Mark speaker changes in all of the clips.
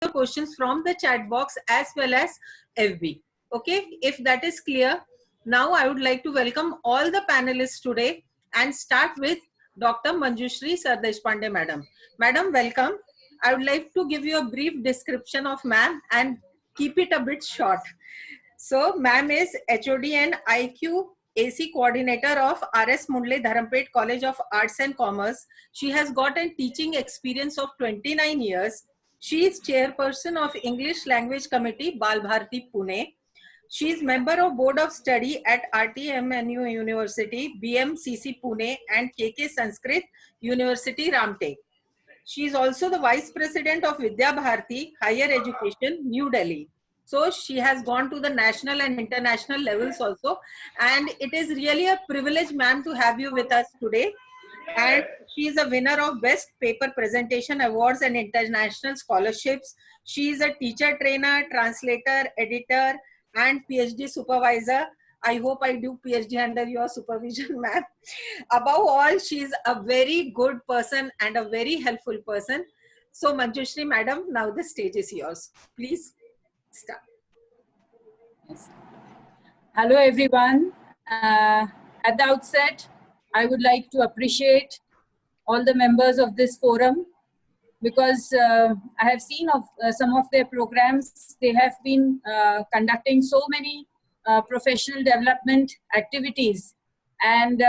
Speaker 1: your questions from the chat box as well as FB. Okay, if that is clear, now I would like to welcome all the panelists today and start with Dr. Manjushri Sardeshpande Madam. Madam, welcome. I would like to give you a brief description of ma'am and keep it a bit short. So, ma'am is HOD and IQ AC coordinator of RS Mundle Dharampet College of Arts and Commerce. She has got a teaching experience of 29 years. She is chairperson of English Language Committee, Bal Bharati, Pune. She is member of Board of Study at RTMNU University, BMCC Pune and KK Sanskrit University, Ramtech. She is also the Vice President of Vidya Bharati Higher Education, New Delhi. So she has gone to the national and international levels also. And it is really a privilege, ma'am, to have you with us today. And she is a winner of Best Paper Presentation Awards and International Scholarships. She is a teacher trainer, translator, editor, and PhD supervisor. I hope I do PhD under your supervision, ma'am. Above all, she is a very good person and a very helpful person. So, Manjushri, madam, now the stage is yours. Please start.
Speaker 2: Yes. Hello, everyone. At the outset, I would like to appreciate all the members of this forum because I have seen some of their programs. They have been conducting so many professional development activities, and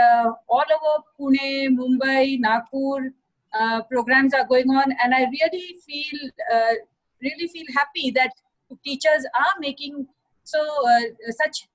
Speaker 2: all over Pune, Mumbai, Nagpur, programs are going on, and I really feel happy that teachers are making such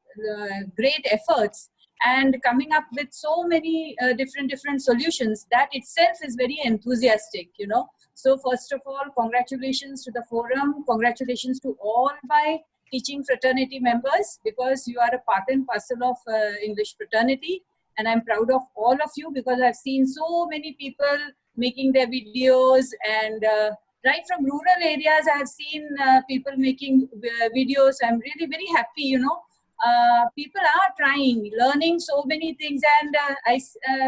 Speaker 2: great efforts and coming up with so many different solutions. That itself is very enthusiastic, you know. So first of all, congratulations to the forum, congratulations to all my teaching fraternity members, because you are a part and parcel of English fraternity, and I'm proud of all of you because I've seen so many people making their videos, and right from rural areas I have seen people making videos. I'm really very happy, you know. People are trying, learning so many things, and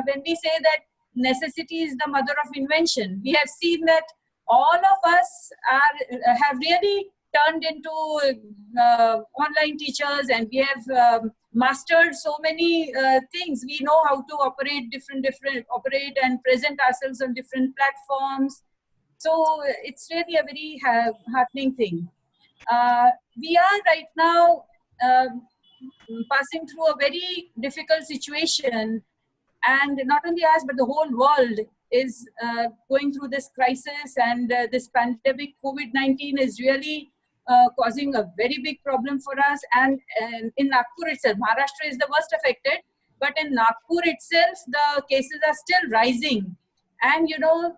Speaker 2: when we say that necessity is the mother of invention, we have seen that all of us have really turned into online teachers, and we have mastered so many things. We know how to operate operate and present ourselves on different platforms. So it's really a very heartening thing. We are right now passing through a very difficult situation, and not only us but the whole world is going through this crisis, and this pandemic COVID-19 is really causing a very big problem for us. And in Nagpur itself, Maharashtra is the worst affected, but in Nagpur itself the cases are still rising, and you know,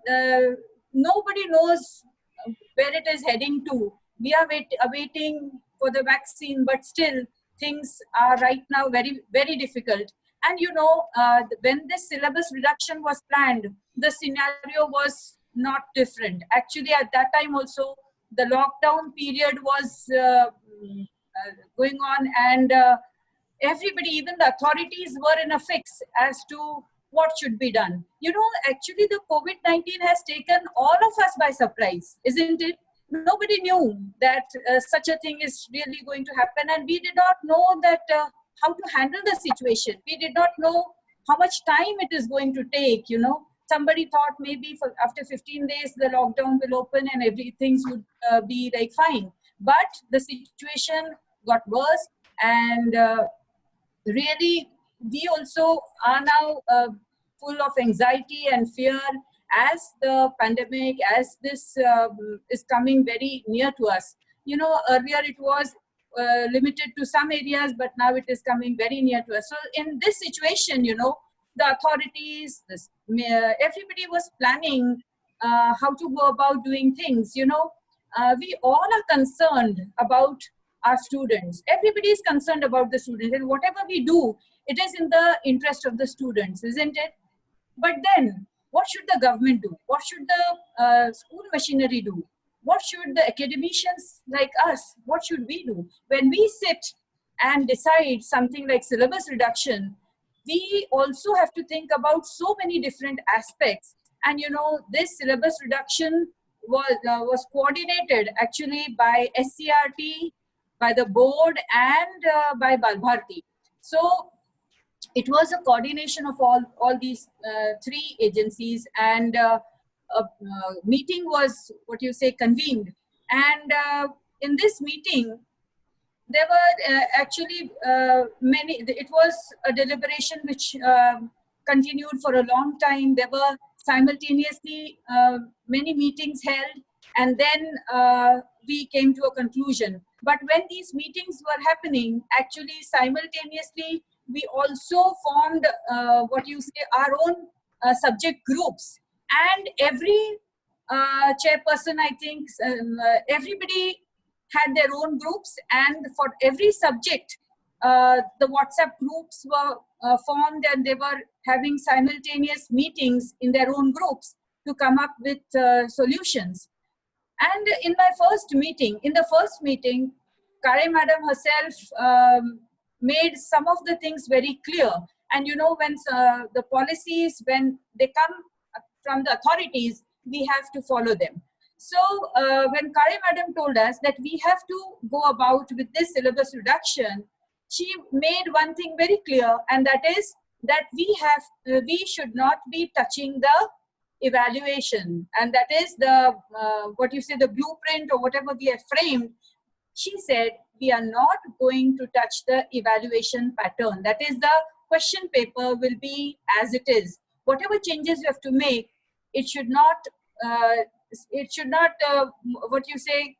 Speaker 2: nobody knows where it is heading to. We are awaiting for the vaccine, but still things are right now very difficult. And you know, when this syllabus reduction was planned, the scenario was not different. Actually, at that time also, the lockdown period was going on, and everybody, even the authorities, were in a fix as to what should be done. You know, actually the COVID-19 has taken all of us by surprise, isn't it? Nobody knew that such a thing is really going to happen, and we did not know that how to handle the situation. We did not know how much time it is going to take, you know. Somebody thought maybe after 15 days the lockdown will open and everything would be like fine. But the situation got worse, and really we also are now full of anxiety and fear as the pandemic, as this is coming very near to us. You know, earlier it was limited to some areas, but now it is coming very near to us. So in this situation, you know, the authorities, everybody was planning how to go about doing things. You know, we all are concerned about our students. Everybody is concerned about the students, and whatever we do, it is in the interest of the students, isn't it? But then, what should the government do? What should the school machinery do? What should the academicians like us, what should we do? When we sit and decide something like syllabus reduction, we also have to think about so many different aspects. And you know, this syllabus reduction was coordinated actually by SCRT, by the board, and by Balbharti. So it was a coordination of all these three agencies, and a meeting was, what you say, convened. And in this meeting, there were actually many. It was a deliberation which continued for a long time. There were simultaneously many meetings held, and then we came to a conclusion. But when these meetings were happening, actually simultaneously, we also formed what you say, our own subject groups, and every chairperson, I think, everybody had their own groups, and for every subject the WhatsApp groups were formed, and they were having simultaneous meetings in their own groups to come up with solutions. And in the first meeting, Kare madam herself made some of the things very clear. And you know, when the policies, when they come from the authorities, we have to follow them. So when Kare madam told us that we have to go about with this syllabus reduction, she made one thing very clear, and that is that we should not be touching the evaluation, and that is the what you say, the blueprint or whatever we have framed. She said we are not going to touch the evaluation pattern. That is, the question paper will be as it is. Whatever changes you have to make, it should not what you say,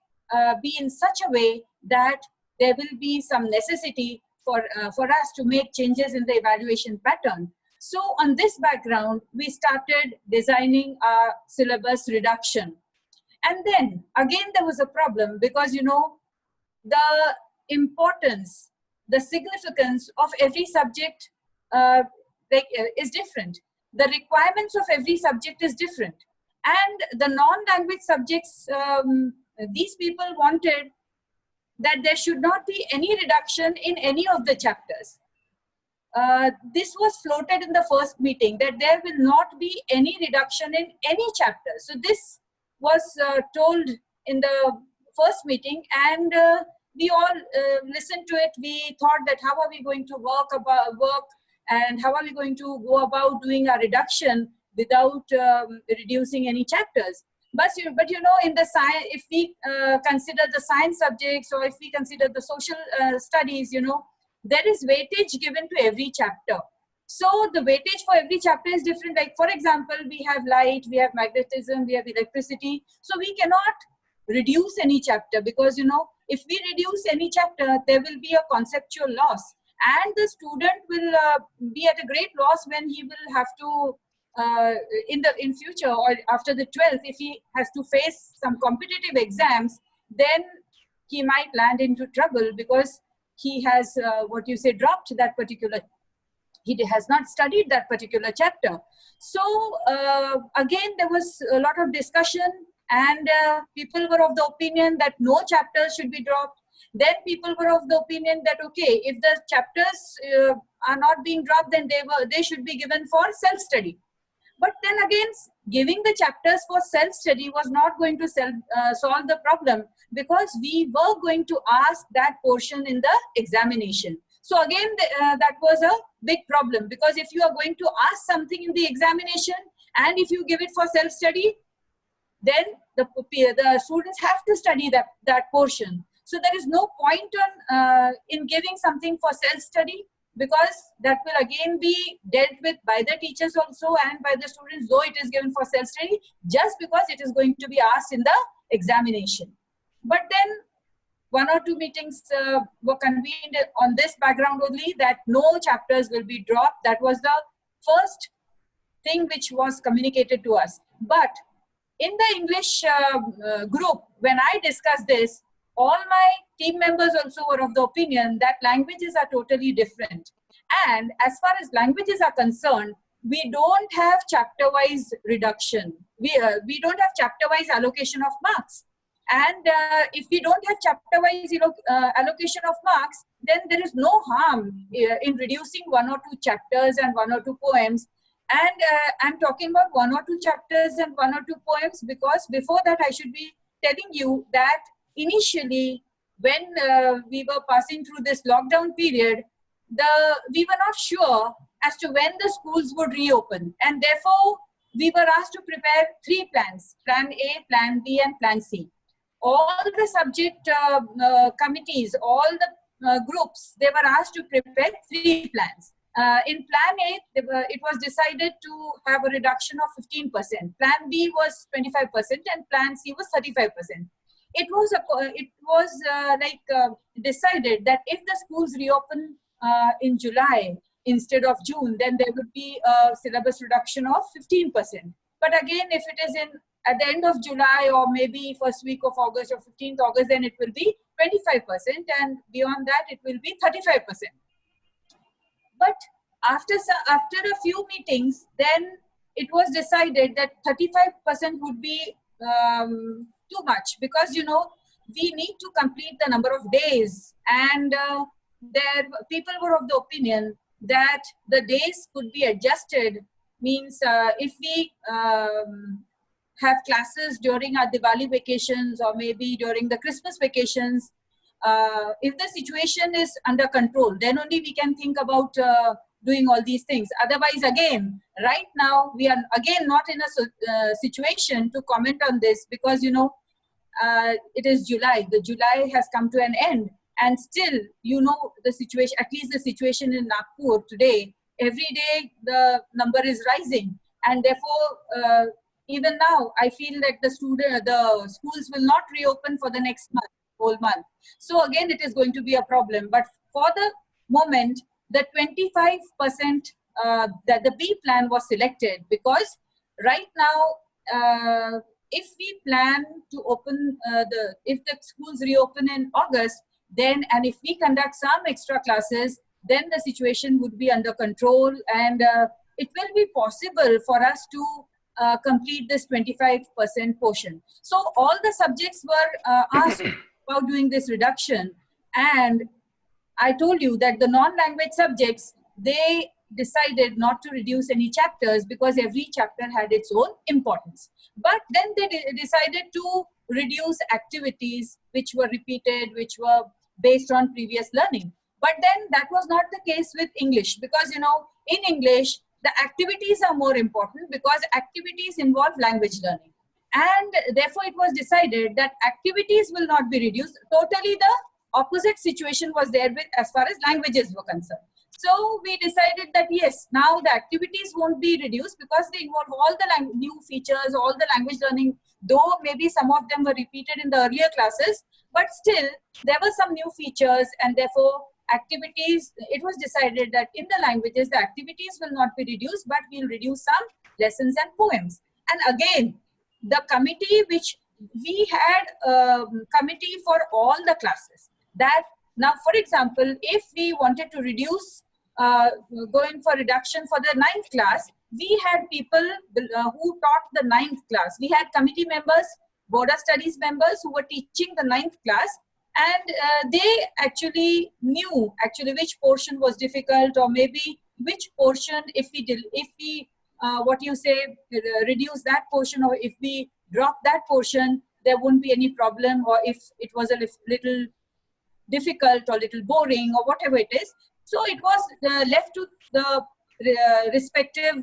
Speaker 2: be in such a way that there will be some necessity for us to make changes in the evaluation pattern. So on this background, we started designing our syllabus reduction. And then again, there was a problem, because you know, the importance, the significance of every subject is different. The requirements of every subject is different. And the non-language subjects, these people wanted that there should not be any reduction in any of the chapters. This was floated in the first meeting, that there will not be any reduction in any chapter. So this was told in the first meeting, and we all listened to it. We thought that how are we going to work, and how are we going to go about doing a reduction without reducing any chapters. But you know, in the science, if we consider the science subjects, or if we consider the social studies, you know, there is weightage given to every chapter. So the weightage for every chapter is different. Like, for example, we have light, we have magnetism, we have electricity. So we cannot reduce any chapter, because, you know, if we reduce any chapter, there will be a conceptual loss. And the student will be at a great loss when he will have to, in future or after the 12th, if he has to face some competitive exams, then he might land into trouble, because he has, what you say, dropped that particular, he has not studied that particular chapter. So again, there was a lot of discussion, and people were of the opinion that no chapters should be dropped. Then people were of the opinion that, okay, if the chapters are not being dropped, then they should be given for self-study. But then again, giving the chapters for self-study was not going to solve the problem, because we were going to ask that portion in the examination. So again, that was a big problem, because if you are going to ask something in the examination, and if you give it for self-study, then the students have to study that portion. So there is no point in giving something for self-study, because that will again be dealt with by the teachers also and by the students, though it is given for self-study, just because it is going to be asked in the examination. But then 1 or 2 meetings were convened on this background only, that no chapters will be dropped. That was the first thing which was communicated to us. But in the English group, when I discussed this, all my team members also were of the opinion that languages are totally different. And as far as languages are concerned, we don't have chapter-wise reduction. We don't have chapter-wise allocation of marks. And if we don't have chapter-wise allocation of marks, then there is no harm in reducing 1 or 2 chapters and 1 or 2 poems. And I'm talking about 1 or 2 chapters and 1 or 2 poems, because before that I should be telling you that initially when we were passing through this lockdown period, we were not sure as to when the schools would reopen, and therefore we were asked to prepare 3 plans: Plan A, Plan B, and Plan C. All the subject committees, all the groups, they were asked to prepare 3 plans. In Plan A, it was decided to have a reduction of 15%. Plan B was 25%, and Plan C was 35%. It was decided that if the schools reopen in July instead of June, then there would be a syllabus reduction of 15%. But again, if it is at the end of July or maybe first week of August or 15th August, then it will be 25%, and beyond that it will be 35%. But after a few meetings, then it was decided that 35% would be too much, because we need to complete the number of days, and people were of the opinion that the days could be adjusted. Means if we have classes during our Diwali vacations or maybe during the Christmas vacations, if the situation is under control, then only we can think about doing all these things. Otherwise, again, right now we are again not in a situation to comment on this, because it is July. The July has come to an end, and still the situation, at least the situation in Nagpur today, every day the number is rising, and therefore even now I feel that the schools will not reopen for the next whole month. So again, it is going to be a problem. But for the moment, the 25% that the B plan was selected, because right now if we plan to open if the schools reopen in August, then, and if we conduct some extra classes, then the situation would be under control, and it will be possible for us to complete this 25% portion. So all the subjects were asked about doing this reduction, and I told you that the non-language subjects, they decided not to reduce any chapters because every chapter had its own importance. But then they decided to reduce activities which were repeated, which were based on previous learning. But then that was not the case with English, because in English the activities are more important, because activities involve language learning, and therefore it was decided that activities will not be reduced. Totally the opposite situation was there with as far as languages were concerned. So we decided that yes, now the activities won't be reduced because they involve all the new features, all the language learning, though maybe some of them were repeated in the earlier classes, but still there were some new features, and therefore activities, it was decided that in the languages the activities will not be reduced, but we'll reduce some lessons and poems. And again, the committee, which we had committee for all the classes, that now, for example, if we wanted to reduce, going for reduction for the 9th class, we had people who taught the 9th class. We had committee members, Board of Studies members who were teaching the 9th class, and they actually knew which portion was difficult, or maybe which portion, if we reduce that portion, or if we drop that portion, there won't be any problem, or if it was a little difficult or little boring or whatever it is. So it was left to the respective,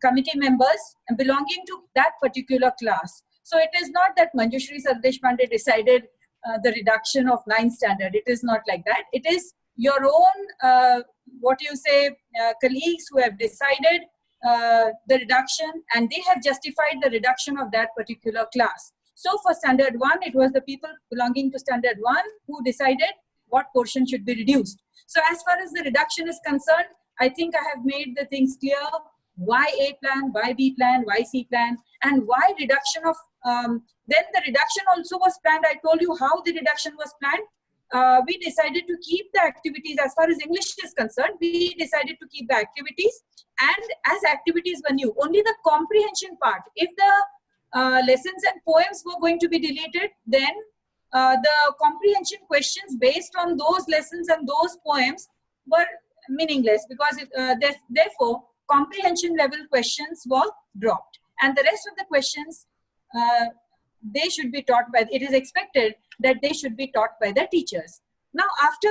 Speaker 2: committee members belonging to that particular class. So it is not that Manjushri Sir Deshpande decided the reduction of 9th standard. It is not like that. It is your own, colleagues who have decided the reduction, and they have justified the reduction of that particular class. So for standard 1, it was the people belonging to standard 1 who decided what portion should be reduced. So as far as the reduction is concerned, I think I have made the things clear. Why A plan, why B plan, why C plan, and why reduction of, then the reduction also was planned. I told you how the reduction was planned. We decided to keep the activities, as far as English is concerned, we decided to keep the activities, and as activities were new, only the comprehension part, if the lessons and poems were going to be deleted, then the comprehension questions based on those lessons and those poems were meaningless, because therefore comprehension level questions were dropped, and the rest of the questions they should be taught by, it is expected that they should be taught by the teachers. Now, after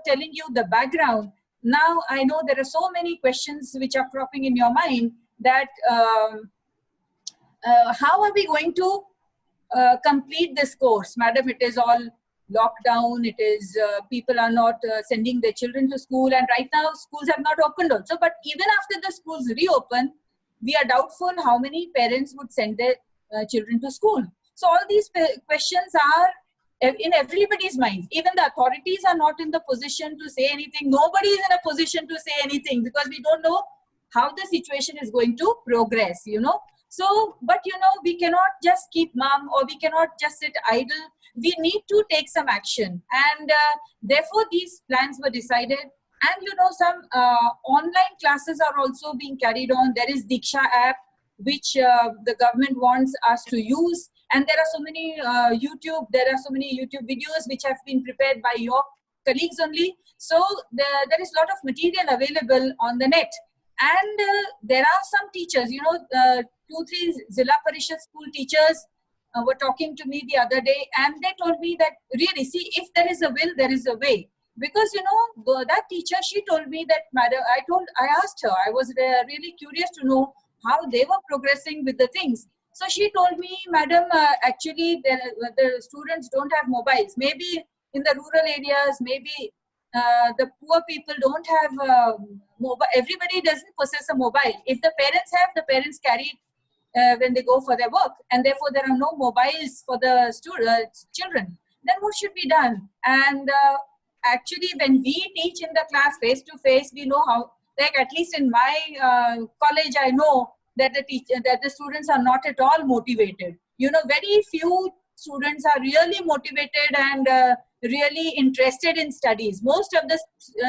Speaker 2: telling you the background, now I know there are so many questions which are cropping in your mind that how are we going to complete this course? Madam, it is all lockdown, it is people are not sending their children to school, and right now schools have not opened also. But even after the schools reopen, we are doubtful how many parents would send their children to school. So all these questions are in everybody's mind. Even the authorities are not in the position to say anything. Nobody is in a position to say anything because we don't know how the situation is going to progress, you know. So, but you know, we cannot just keep mum, or we cannot just sit idle. We need to take some action, and therefore these plans were decided. And you know, some online classes are also being carried on. There is Diksha app, which the government wants us to use, and there are so many there are so many YouTube videos which have been prepared by your colleagues only. So there is a lot of material available on the net, and there are some teachers, you know, 2-3 Zilla Parishad school teachers were talking to me the other day, and they told me that really, see, if there is a will, there is a way. Because you know, that teacher, she told me that, madam, I asked her, I was really curious to know how they were progressing with the things. So she told me, madam, actually the students don't have mobiles. Maybe in the rural areas, maybe the poor people don't have mobile. Everybody doesn't possess a mobile. If the parents have, the parents carry when they go for their work, and therefore there are no mobiles for the children. Then what should be done? And actually, when we teach in the class face to face, we know how. Like at least in my college, I know that the students are not at all motivated. You know, very few students are really motivated and really interested in studies. Most of the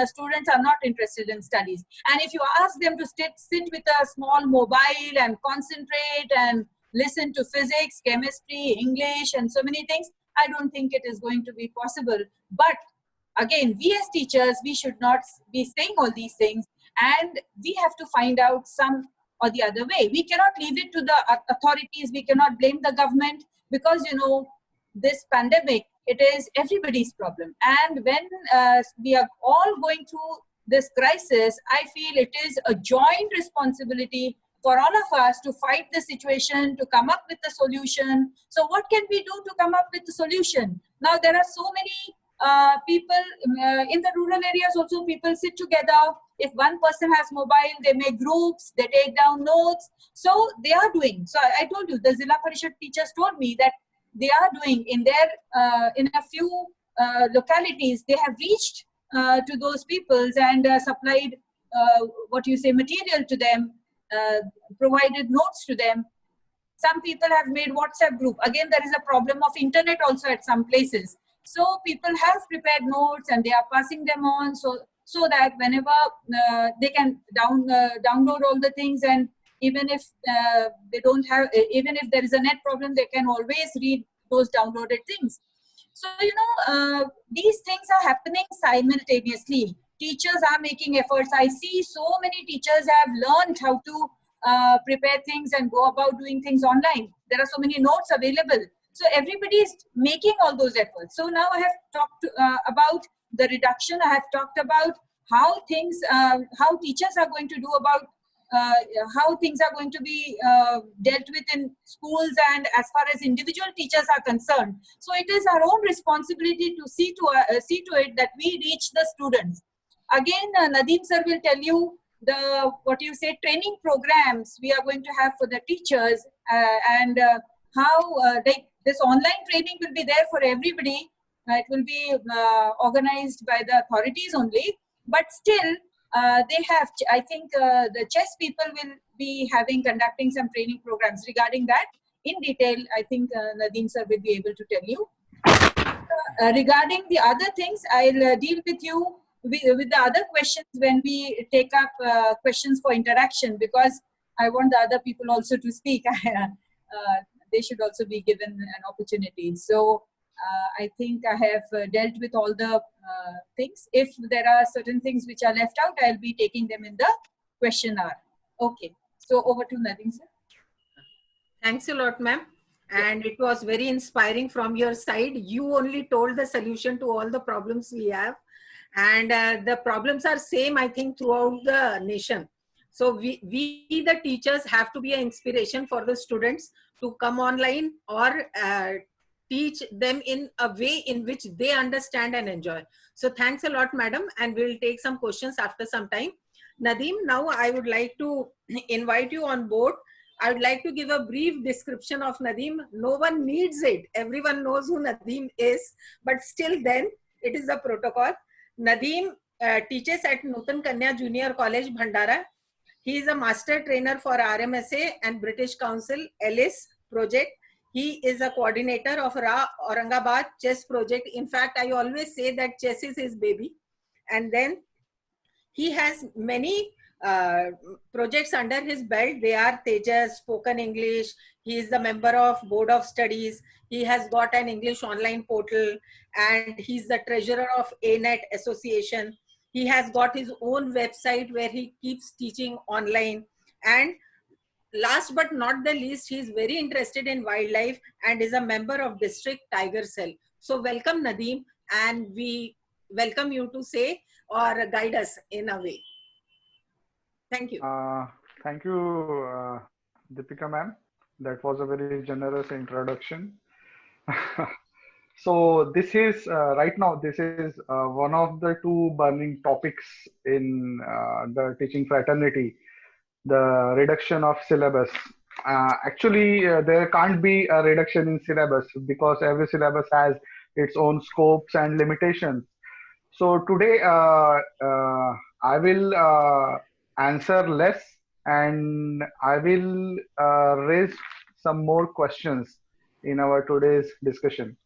Speaker 2: students are not interested in studies. And if you ask them to sit with a small mobile and concentrate and listen to physics, chemistry, English, and so many things, I don't think it is going to be possible. But again, we as teachers, we should not be saying all these things, and we have to find out some or the other way. We cannot leave it to the authorities. We cannot blame the government, because you know, this pandemic, it is everybody's problem. And when we are all going through this crisis, I feel it is a joint responsibility for all of us to fight the situation, to come up with a solution. So what can we do to come up with a solution? Now there are so many people in the rural areas also, people sit together. If one person has mobile, they make groups, they take down notes. So they are doing. So I told you, the Zilla Parishad teachers told me that they are doing in their, in a few localities, they have reached to those peoples and supplied material to them, provided notes to them. Some people have made WhatsApp group. Again, there is a problem of internet also at some places. So people have prepared notes and they are passing them on, so that whenever they can download all the things, and even if they don't have, even if there is a net problem, they can always read those downloaded things. So you know, these things are happening simultaneously. Teachers are making efforts. I see so many teachers have learned how to prepare things and go about doing things online. There are so many notes available. So everybody is making all those efforts. So now I have talked about the reduction. I have talked about how things, how teachers are going to do about how things are going to be dealt with in schools and as far as individual teachers are concerned. So it is our own responsibility to see to it that we reach the students. Again, Nadeem sir will tell you the training programs we are going to have for the teachers, and how like this online training will be there for everybody. It will be organized by the authorities only, but still they have, I think the chess people will be conducting some training programs regarding that in detail. I think Nadeem sir will be able to tell you. Regarding the other things, I'll deal with you with the other questions when we take up questions for interaction, because I want the other people also to speak. They should also be given an opportunity. So I think I have dealt with all the things. If there are certain things which are left out, I'll be taking them in the question hour.
Speaker 1: Okay.
Speaker 2: So over to Nadeem, sir.
Speaker 1: Thanks a lot, ma'am. And it was very inspiring from your side. You only told the solution to all the problems we have. And the problems are same, I think, throughout the nation. So we the teachers have to be an inspiration for the students to come online or teach them in a way in which they understand and enjoy. So thanks a lot, madam. And we'll take some questions after some time. Nadeem, now I would like to invite you on board. I would like to give a brief description of Nadeem. No one needs it. Everyone knows who Nadeem is, but still then it is a protocol. Nadeem teaches at Nutan Kanya Junior College, Bhandara. He is a master trainer for RMSA and British Council Ellis project. He is a coordinator of Ra Aurangabad chess project. In fact, I always say that chess is his baby. And then he has many projects under his belt. They are Tejas, Spoken English. He is the member of Board of Studies. He has got an English online portal, and he's the treasurer of ANET Association. He has got his own website where he keeps teaching online. And last but not the least, he is very interested in wildlife and is a member of District Tiger Cell. So welcome, Nadeem, and we welcome you to say or guide us in a way. Thank you.
Speaker 3: Thank you, Deepika ma'am. That was a very generous introduction. So this is right now, this is one of the two burning topics in the teaching fraternity, the reduction of syllabus. Actually, there can't be a reduction in syllabus because every syllabus has its own scopes and limitations. So today, I will answer less and I will raise some more questions in our today's discussion.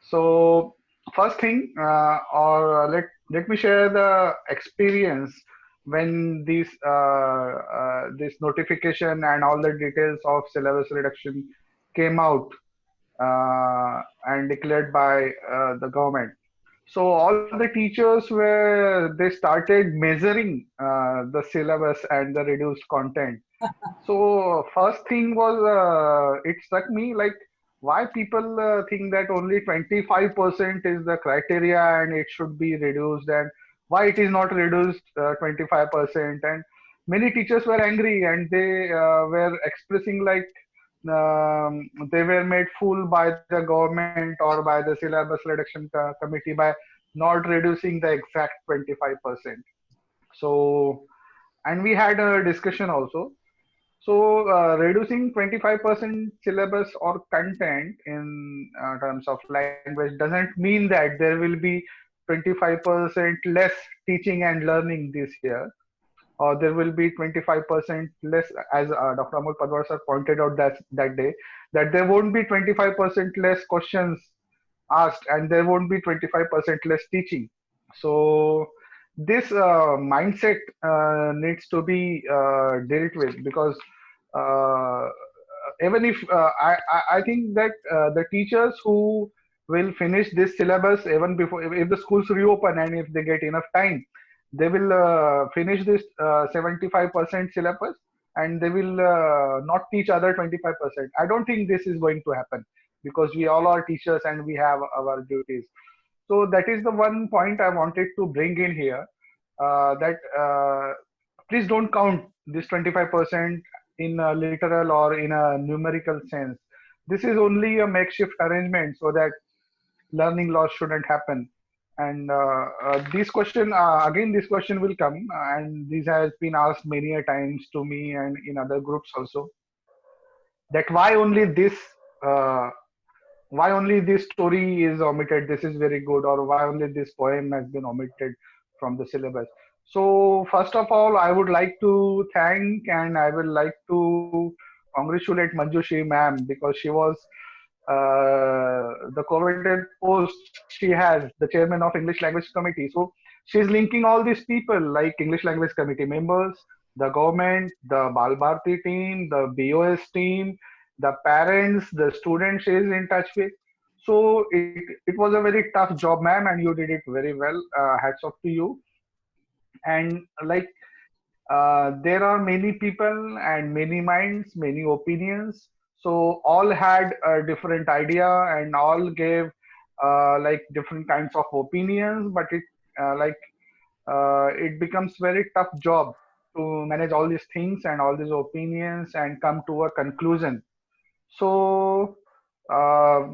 Speaker 3: So first thing, let me share the experience when this notification and all the details of syllabus reduction came out and declared by the government. So all the teachers they started measuring the syllabus and the reduced content. So first thing was, it struck me like why people think that only 25% is the criteria and it should be reduced, and why it is not reduced 25%. And many teachers were angry and they were expressing like they were made fool by the government or by the syllabus reduction committee by not reducing the exact 25%. So, and we had a discussion also. So, reducing 25% syllabus or content in terms of language doesn't mean that there will be 25% less teaching and learning this year, or there will be 25% less, as Dr. Amol Padwar sir pointed out that day, that there won't be 25% less questions asked and there won't be 25% less teaching. So this mindset needs to be dealt with, because uh, even if I think that the teachers who will finish this syllabus even before, if the schools reopen and if they get enough time, they will finish this 75% syllabus and they will not teach other 25%. I don't think this is going to happen because we all are teachers and we have our duties. So that is the one point I wanted to bring in here, that please don't count this 25% in a literal or in a numerical sense. This is only a makeshift arrangement so that learning loss shouldn't happen. And this question, again, this question will come, and this has been asked many a times to me and in other groups also, that uh, why only this story is omitted, this is very good, or why only this poem has been omitted from the syllabus. So first of all, I would like to thank and I would like to congratulate Manjushri ma'am, because she was the coveted post she has, the chairman of English Language Committee. So she's linking all these people like English Language Committee members, the government, the Bal Bharati team, the BOS team, the parents, the students she is in touch with. So it was a very tough job, ma'am, and you did it very well. Hats off to you. And like there are many people and many minds, many opinions. So all had a different idea and all gave like different kinds of opinions. But it becomes very tough job to manage all these things and all these opinions and come to a conclusion. So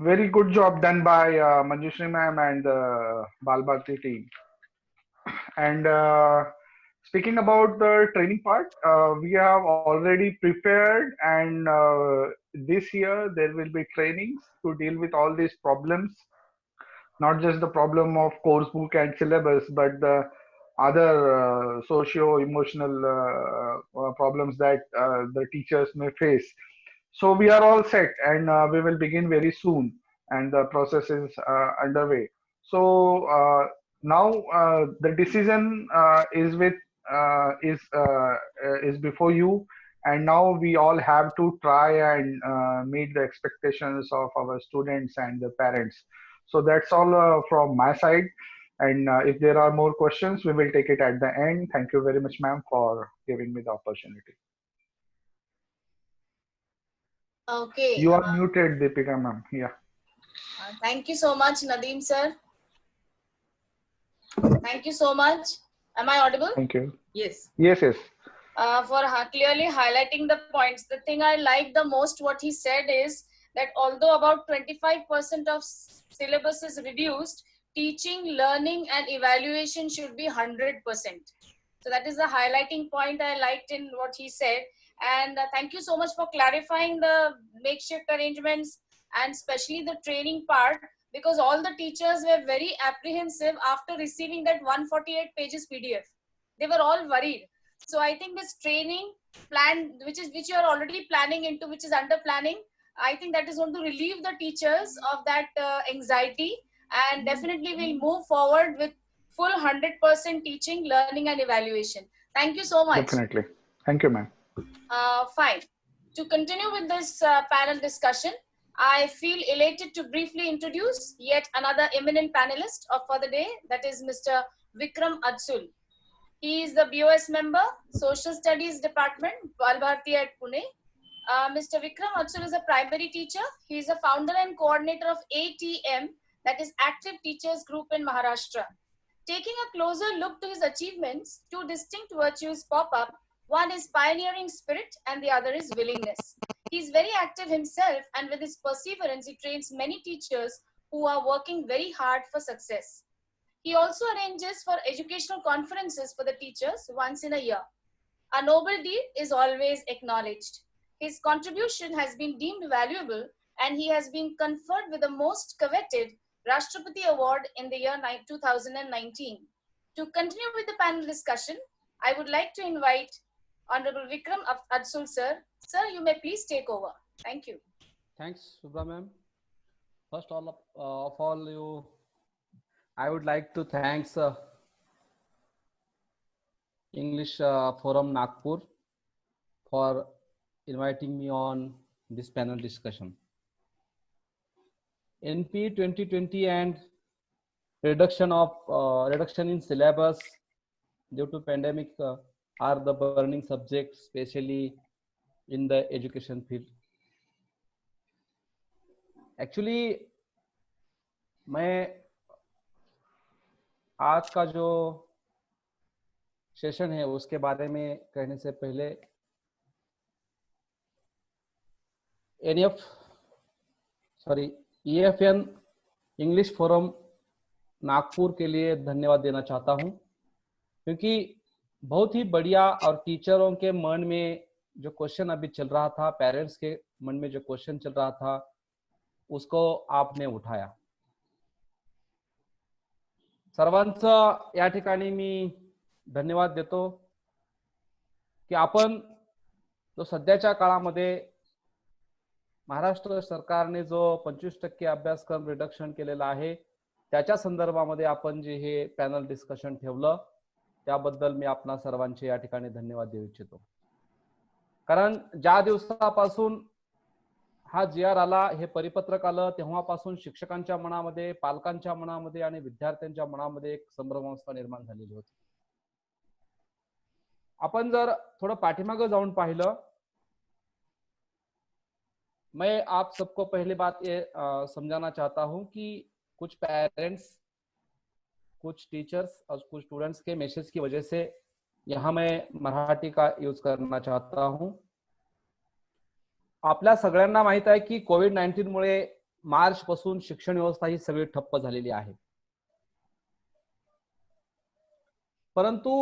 Speaker 3: very good job done by Manjushri ma'am and the Bal Bharati team. And speaking about the training part, we have already prepared, and this year there will be trainings to deal with all these problems, not just the problem of course book and syllabus, but the other socio-emotional problems that the teachers may face. So we are all set, and we will begin very soon, and the process is underway. So now the decision is before you, and now we all have to try and meet the expectations of our students and the parents. So that's all from my side. And if there are more questions, we will take it at the end. Thank you very much, ma'am, for giving me the opportunity.
Speaker 4: Okay.
Speaker 3: You are muted, Deepika, ma'am. Yeah.
Speaker 4: Thank you so much, Nadeem sir. Thank you so much. Am I audible?
Speaker 3: Thank you.
Speaker 1: Yes.
Speaker 3: Yes, yes.
Speaker 4: For clearly highlighting the points. The thing I like the most what he said is that although about 25% of syllabus is reduced, teaching, learning and evaluation should be 100%. So that is the highlighting point I liked in what he said. And thank you so much for clarifying the makeshift arrangements and especially the training part, because all the teachers were very apprehensive after receiving that 148 pages PDF. They were all worried. So I think this training plan, which you are already planning into, which is under planning, I think that is going to relieve the teachers of that anxiety, and definitely we'll move forward with full 100% teaching, learning and evaluation. Thank you so much.
Speaker 3: Definitely. Thank you, ma'am.
Speaker 4: Fine. To continue with this panel discussion, I feel elated to briefly introduce yet another eminent panelist for the day, that is Mr. Vikram Adsul. He is the BOS member, Social Studies Department, Bal Bharati at Pune. Mr. Vikram Adsul is a primary teacher. He is a founder and coordinator of ATM, that is Active Teachers Group in Maharashtra. Taking a closer look to his achievements, two distinct virtues pop up. One is pioneering spirit and the other is willingness. He is very active himself, and with his perseverance, he trains many teachers who are working very hard for success. He also arranges for educational conferences for the teachers once in a year. A noble deed is always acknowledged. His contribution has been deemed valuable, and he has been conferred with the most coveted Rashtrapati Award in the year 2019. To continue with the panel discussion, I would like to invite Honorable Vikram Adsul sir. Sir, you may please take over. Thank you.
Speaker 5: Thanks, Subra ma'am. First of all, you, I would like to thanks English Forum Nagpur for inviting me on this panel discussion. NP 2020 and reduction in syllabus due to pandemic are the burning subjects, especially in the education field. Actually, मैं आज का जो session है उसके बारे में कहने से पहले EFN इंग्लिश फोरम नागपुर के लिए धन्यवाद देना चाहता हूं, क्योंकि बहुत ही बढ़िया और टीचरों के मन में जो क्वेश्चन अभी चल रहा था, पेरेंट्स के मन में जो क्वेश्चन चल रहा था, उसको आपने उठाया. सर्वांचं या ठिकाणी मी धन्यवाद देतो की आपण जो सध्याच्या काळामध्ये महाराष्ट्र सरकारने जो 25% अभ्यासक्रम रिडक्शन केलेला आहे त्याच्या संदर्भामध्ये आपण जे हे पॅनल डिस्कशन ठेवलं त्याबद्दल मी आपणा सर्वांचे या ठिकाणी धन्यवाद देऊ इच्छितो. कारण ज्या दिवसापासून हा GR आला, हे परिपत्रक आलं, तेव्हापासून शिक्षकांच्या मनामध्ये, पालकांच्या मनामध्ये आणि विद्यार्थ्यांच्या मनामध्ये एक संभ्रमावस्था निर्माण झालेली होती. आपण जर थोडं पाठीमागं जाऊन पाहिलं, मैं आप सबको पहली बात ये समझाना चाहता हूं कि कुछ पेरेंट्स, कुछ टीचर्स और कुछ स्टूडेंट्स के मैसेज की वजह से यहाँ मैं मराठी का यूज करना चाहता हूं. आपल्या सगळ्यांना माहित आहे की कोविड-19 मुळे मार्च पासून शिक्षण व्यवस्था ही सगळी ठप्प झालेली आहे. परंतु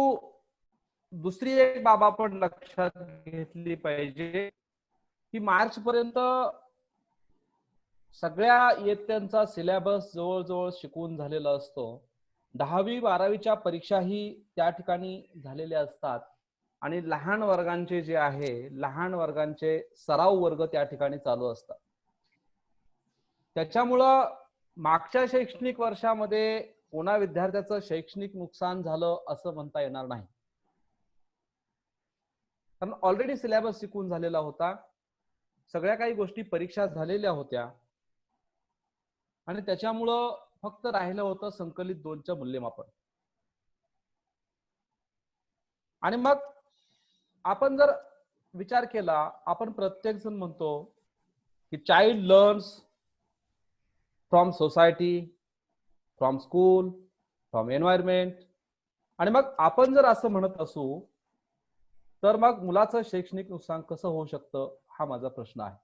Speaker 5: दुसरी एक बाब आपण लक्षात घेतली पाहिजे की मार्च पर्यंत सगळ्या इयत्तांचा सिलेबस जवळजवळ शिकवून झालेला असतो. 10वी-12वीच्या परीक्षाही त्या ठिकाणी झालेल्या असतात आणि लहान वर्गांचे जे आहे, लहान वर्गांचे सराव वर्ग त्या ठिकाणी चालू असतात. त्याच्यामुळं मागच्या शैक्षणिक वर्षामध्ये कोणा विद्यार्थ्याचं शैक्षणिक नुकसान झालं असं म्हणता येणार नाही, कारण ऑलरेडी सिलेबस शिकून झालेला होता. सगळ्या काही गोष्टी परीक्षा झालेल्या होत्या आणि त्याच्यामुळं फक्त राहिलं होतं संकलित 2चं मूल्यमापन. आणि मग आपण जर विचार केला, आपण प्रत्येक जण म्हणतो की child learns from society, from school, from environment. आणि मग आपण जर असं म्हणत असू तर मग मुलाचं शैक्षणिक नुकसान कसं होऊ शकतं, हा माझा प्रश्न आहे.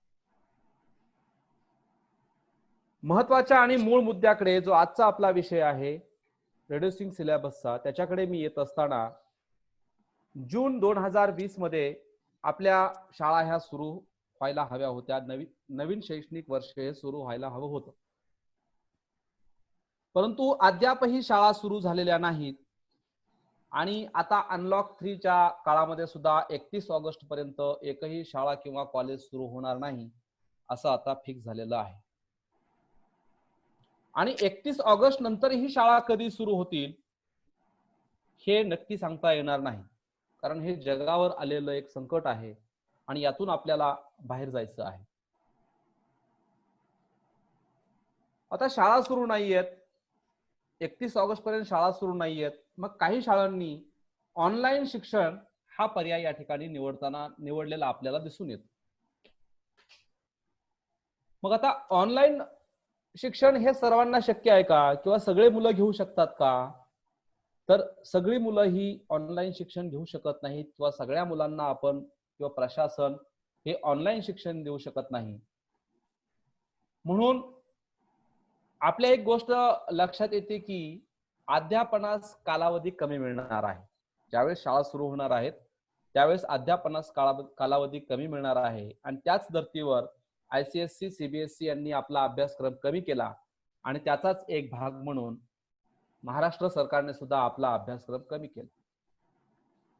Speaker 5: महत्वाच्या आणि मूळ मुद्द्याकडे, जो आजचा आपला विषय आहे रिड्युसिंग सिलेबसचा, त्याच्याकडे मी येत असताना जून 2020 मध्ये आपल्या शाळा ह्या सुरू व्हायला हव्या होत्या. नवीन शैक्षणिक वर्ष हे सुरू व्हायला हवं होतं, परंतु अद्यापही शाळा सुरू झालेल्या नाहीत. आणि आता अनलॉक 3च्या काळामध्ये सुद्धा 31 ऑगस्ट पर्यंत एकही शाळा किंवा कॉलेज सुरू होणार नाही असं आता फिक्स झालेलं आहे. आणि 31 ऑगस्ट नंतर ही शाळा कधी सुरू होतील हे नक्की सांगता येणार नाही, कारण हे जगावर आलेलं एक संकट आहे आणि यातून आपल्याला बाहेर जायचं आहे. आता शाळा सुरू नाहीयेत, 31 ऑगस्ट पर्यंत शाळा सुरू नाहीयेत. मग काही शाळांनी ऑनलाईन शिक्षण हा पर्याय या ठिकाणी निवडलेला आपल्याला दिसून येतो. मग आता ऑनलाईन शिक्षण हे सर्वांना शक्य आहे का, किंवा सगळे मुलं घेऊ शकतात का? तर सगळी मुलं ही ऑनलाईन शिक्षण घेऊ शकत नाहीत, किंवा सगळ्या मुलांना आपण किंवा प्रशासन हे ऑनलाईन शिक्षण देऊ शकत नाही. म्हणून आपल्या एक गोष्ट लक्षात येते की अध्यापनास कालावधी कमी मिळणार आहे. ज्यावेळेस शाळा सुरू होणार आहेत त्यावेळेस अध्यापनास कालावधी कमी मिळणार आहे. आणि त्याच धर्तीवर ICSE, CBSE यांनी आपला अभ्यासक्रम कमी केला आणि त्याचाच एक भाग म्हणून महाराष्ट्र सरकारने सुद्धा आपला अभ्यासक्रम कमी केला.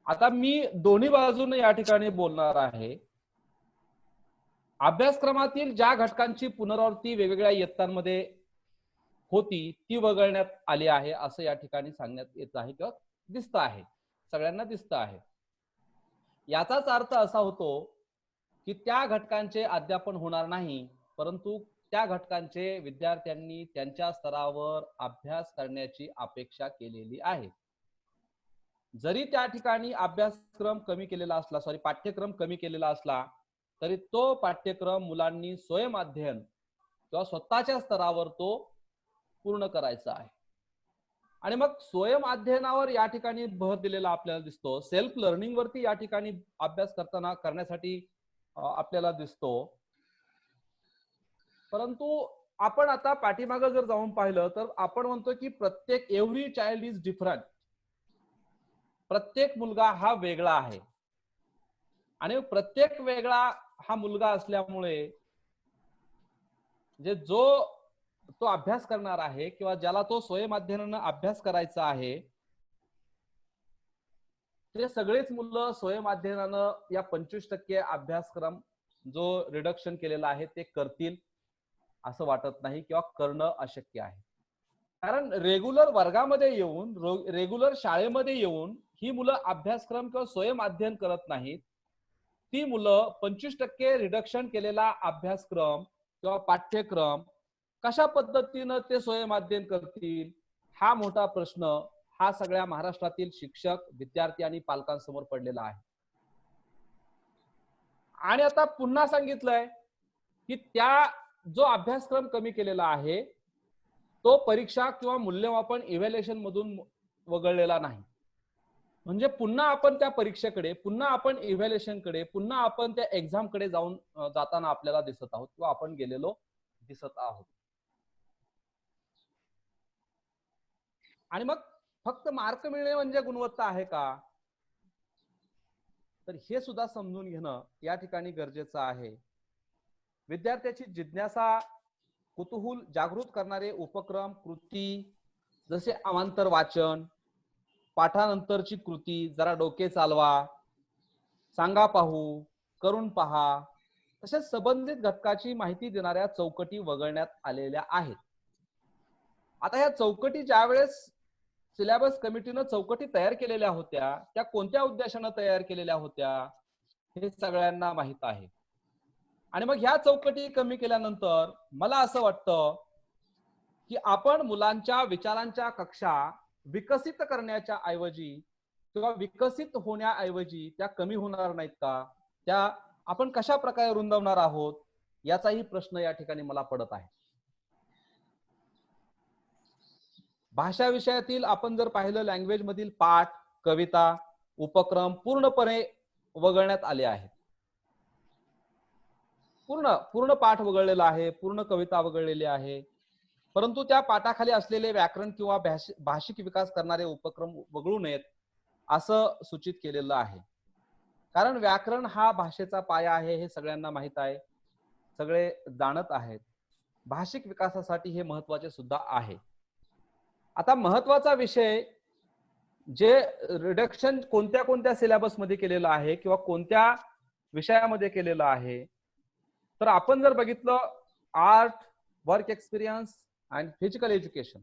Speaker 5: आता मी दोन्ही बाजूने या ठिकाणी बोलणार आहे. अभ्यासक्रमातील ज्या घटकांची पुनरावृत्ती वेगवेगळ्या इयत्तांमध्ये होती ती वगळण्यात आली आहे असं या ठिकाणी सांगण्यात येत आहे, किंवा दिसतं आहे, सगळ्यांना दिसतं आहे. याचाच अर्थ असा होतो की त्या घटकांचे अध्यापन होणार नाही, परंतु त्या घटकांचे विद्यार्थ्यांनी त्यांच्या स्तरावर अभ्यास करण्याची अपेक्षा केलेली आहे. जरी त्या ठिकाणी अभ्यासक्रम कमी केलेला असला, पाठ्यक्रम कमी केलेला असला, तरी तो पाठ्यक्रम मुलांनी स्वयंअध्ययन किंवा स्वतःच्या स्तरावर तो पूर्ण करायचा आहे. आणि मग स्वयं अध्ययनावर या ठिकाणी भर दिलेला आपल्याला दिसतो. सेल्फ लर्निंग वरती या ठिकाणी अभ्यास करण्यासाठी आपल्याला दिसतो. परंतु आपण आता पाठीमागं जर जाऊन पाहिलं तर आपण म्हणतो की प्रत्येक एव्हरी चाइल्ड इज डिफरंट. प्रत्येक मुलगा हा वेगळा आहे आणि प्रत्येक वेगळा हा मुलगा असल्यामुळे जो तो अभ्यास करणार आहे किंवा ज्याला तो स्वयं अध्ययनाने अभ्यास करायचा आहे ते सगळेच मुलं स्वयं अध्ययनानं या 25% अभ्यासक्रम जो रिडक्शन केलेला आहे ते करतील असं वाटत नाही, किंवा करणं अशक्य आहे. कारण रेग्युलर वर्गामध्ये येऊन, रेग्युलर शाळेमध्ये येऊन ही मुलं अभ्यासक्रम किंवा स्वयं अध्ययन करत नाहीत. ती मुलं 25% रिडक्शन केलेला अभ्यासक्रम किंवा पाठ्यक्रम कशा पद्धतीनं ते स्वयं अध्ययन करतील, हा मोठा प्रश्न हा सगळ्या महाराष्ट्रातील शिक्षक, विद्यार्थी आणि पालकांसमोर पडलेला आहे. आणि आता पुन्हा सांगितलंय की त्या जो अभ्यासक्रम कमी केलेला आहे तो परीक्षा किंवा मूल्यमापन इव्हॅल्युएशन मधून वगळलेला नाही. म्हणजे पुन्हा आपण त्या परीक्षेकडे, पुन्हा आपण इव्हॅल्युएशन कडे, पुन्हा आपण त्या एक्झाम कडे जाताना आपल्याला दिसत आहोत किंवा आपण गेलेलो दिसत आहोत. आणि मग फक्त मार्क मिळणे म्हणजे गुणवत्ता आहे का? तर हे सुद्धा समजून घेणं या ठिकाणी गरजेचं आहे. विद्यार्थ्याची जिज्ञासा, कुतूहल जागृत करणारे उपक्रम, कृती जसे अवांतर वाचन, पाठानंतरची कृती, जरा डोके चालवा, सांगा पाहू, करून पहा, तसेच संबंधित घटकाची माहिती देणाऱ्या चौकटी वगळण्यात आलेल्या आहेत. आता ह्या चौकटी ज्या वेळेस सिलेबस कमिटीनं चौकटी तयार केलेल्या होत्या त्या कोणत्या उद्देशानं तयार केलेल्या होत्या हे सगळ्यांना माहित आहे. आणि मग ह्या चौकटी कमी केल्यानंतर मला असं वाटतं की आपण मुलांच्या विचारांच्या कक्षा विकसित करण्याच्या ऐवजी किंवा विकसित होण्याऐवजी त्या कमी होणार नाहीत का, त्या आपण कशा प्रकारे रुंदवणार आहोत याचाही प्रश्न या ठिकाणी मला पडत आहे. भाषा विषयातील आपण जर पाहिलं लँग्वेज मधील पाठ, कविता, उपक्रम पूर्णपणे वगळण्यात आले आहेत. पूर्ण पाठ वगळलेला आहे, पूर्ण कविता वगळलेली आहे. परंतु त्या पाठाखाली असलेले व्याकरण किंवा भाषिक विकास करणारे उपक्रम वगळू नयेत असं सूचित केलेलं आहे. कारण व्याकरण हा भाषेचा पाया आहे हे सगळ्यांना माहित आहे, सगळे जाणत आहेत. भाषिक विकासासाठी हे महत्वाचे सुद्धा आहे. आता महत्वाचा विषय जे रिडक्शन कोणत्या कोणत्या सिलेबस मध्ये केलेलं आहे किंवा कोणत्या विषयामध्ये केलेलं आहे, तर आपण जर बघितलं आर्ट, वर्क एक्सपिरियन्स आणि फिजिकल एज्युकेशन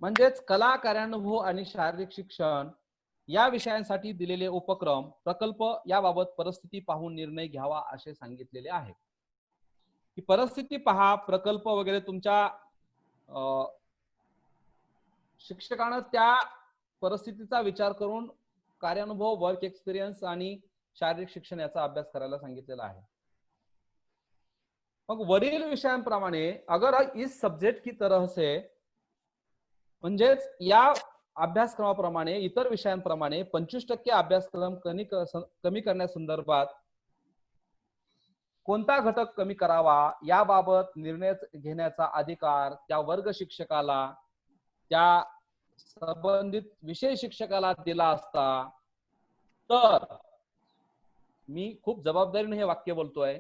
Speaker 5: म्हणजेच कला, कार्यानुभव आणि शारीरिक शिक्षण या विषयांसाठी दिलेले उपक्रम, प्रकल्प याबाबत परिस्थिती पाहून निर्णय घ्यावा असे सांगितलेले आहे. की परिस्थिती पहा, प्रकल्प वगैरे तुमच्या शिक्षकानं त्या परिस्थितीचा विचार करून कार्यानुभव, वर्क एक्सपिरियन्स आणि शारीरिक शिक्षण याचा अभ्यास करायला सांगितलेला आहे. मग वरील विषयांप्रमाणे अगर इस सब्जेक्ट की तरह से म्हणजेच या अभ्यासक्रमाप्रमाणे इतर विषयांप्रमाणे 25% अभ्यासक्रम कमी करण्यासंदर्भात कोणता घटक कमी करावा याबाबत निर्णय घेण्याचा अधिकार त्या वर्ग शिक्षकाला, त्या संबंधित विषय शिक्षकाला दिला असता तर मी खूप जबाबदारीने हे वाक्य बोलतोय.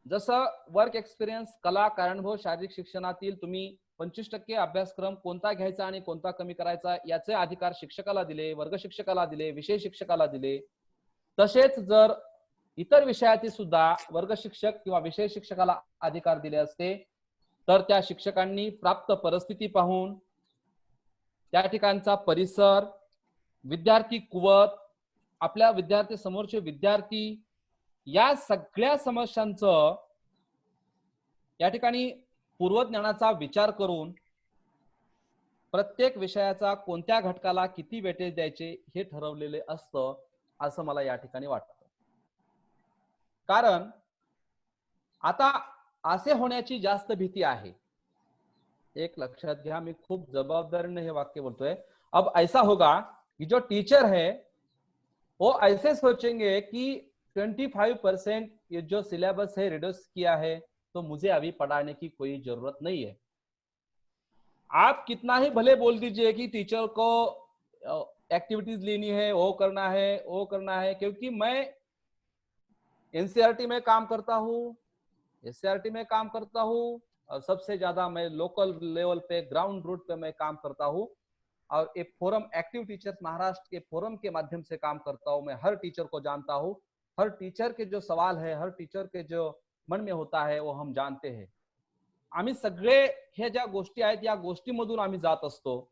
Speaker 5: जसं वर्क एक्सपिरियन्स, कला, कार्यानुभव, शारीरिक शिक्षणातील तुम्ही 25% अभ्यासक्रम कोणता घ्यायचा आणि कोणता कमी करायचा याचे अधिकार शिक्षकाला दिले, वर्ग शिक्षकाला दिले, विषय शिक्षकाला दिले. तसेच जर इतर विषयातील सुद्धा वर्ग शिक्षक किंवा विषय शिक्षकाला अधिकार दिले असते तर त्या शिक्षकांनी प्राप्त परिस्थिती पाहून, त्या ठिकाणचा परिसर, विद्यार्थी कुवत, आपल्या विद्यार्थी समोरचे विद्यार्थी या सगळ्या समस्यांचं या ठिकाणी पूर्वज्ञानाचा विचार करून प्रत्येक विषयाचा कोणत्या घटकाला किती वेटेज द्यायचे हे ठरवलेले असतं असं मला या ठिकाणी वाटतं. कारण आता असे होण्याची जास्त भीती आहे. एक लक्षात घ्या, मी खूप जबाबदारीने हे वाक्य बोलतोय. अब ऐसा होगा कि जो टीचर है वो ऐसे सोचेंगे कि 25% ये जो सिलेबस है रिड्यूस किया है तो मुझे अभी पढ़ाने की कोई जरूरत नहीं है. आप कितना ही भले बोल दीजिए कि टीचर को एक्टिविटीज लेनी है, वो करना है, क्योंकि मैं एनसीईआरटी में काम करता हूँ, एससीईआरटी में काम करता हूँ और सबसे ज्यादा मैं लोकल लेवल पे, ग्राउंड रूट पे मैं काम करता हूँ और एक फोरम एक्टिव टीचर्स महाराष्ट्र के फोरम के माध्यम से काम करता हूँ. मैं हर टीचर को जानता हूँ, हर टीचर के जो सवाल है, हर टीचर के जो मन में होता है वो हम जानते हैं. आम्ही सगळे हे ज्या गोष्टी आहेत या गोष्टीमधून आम्ही जात असतो.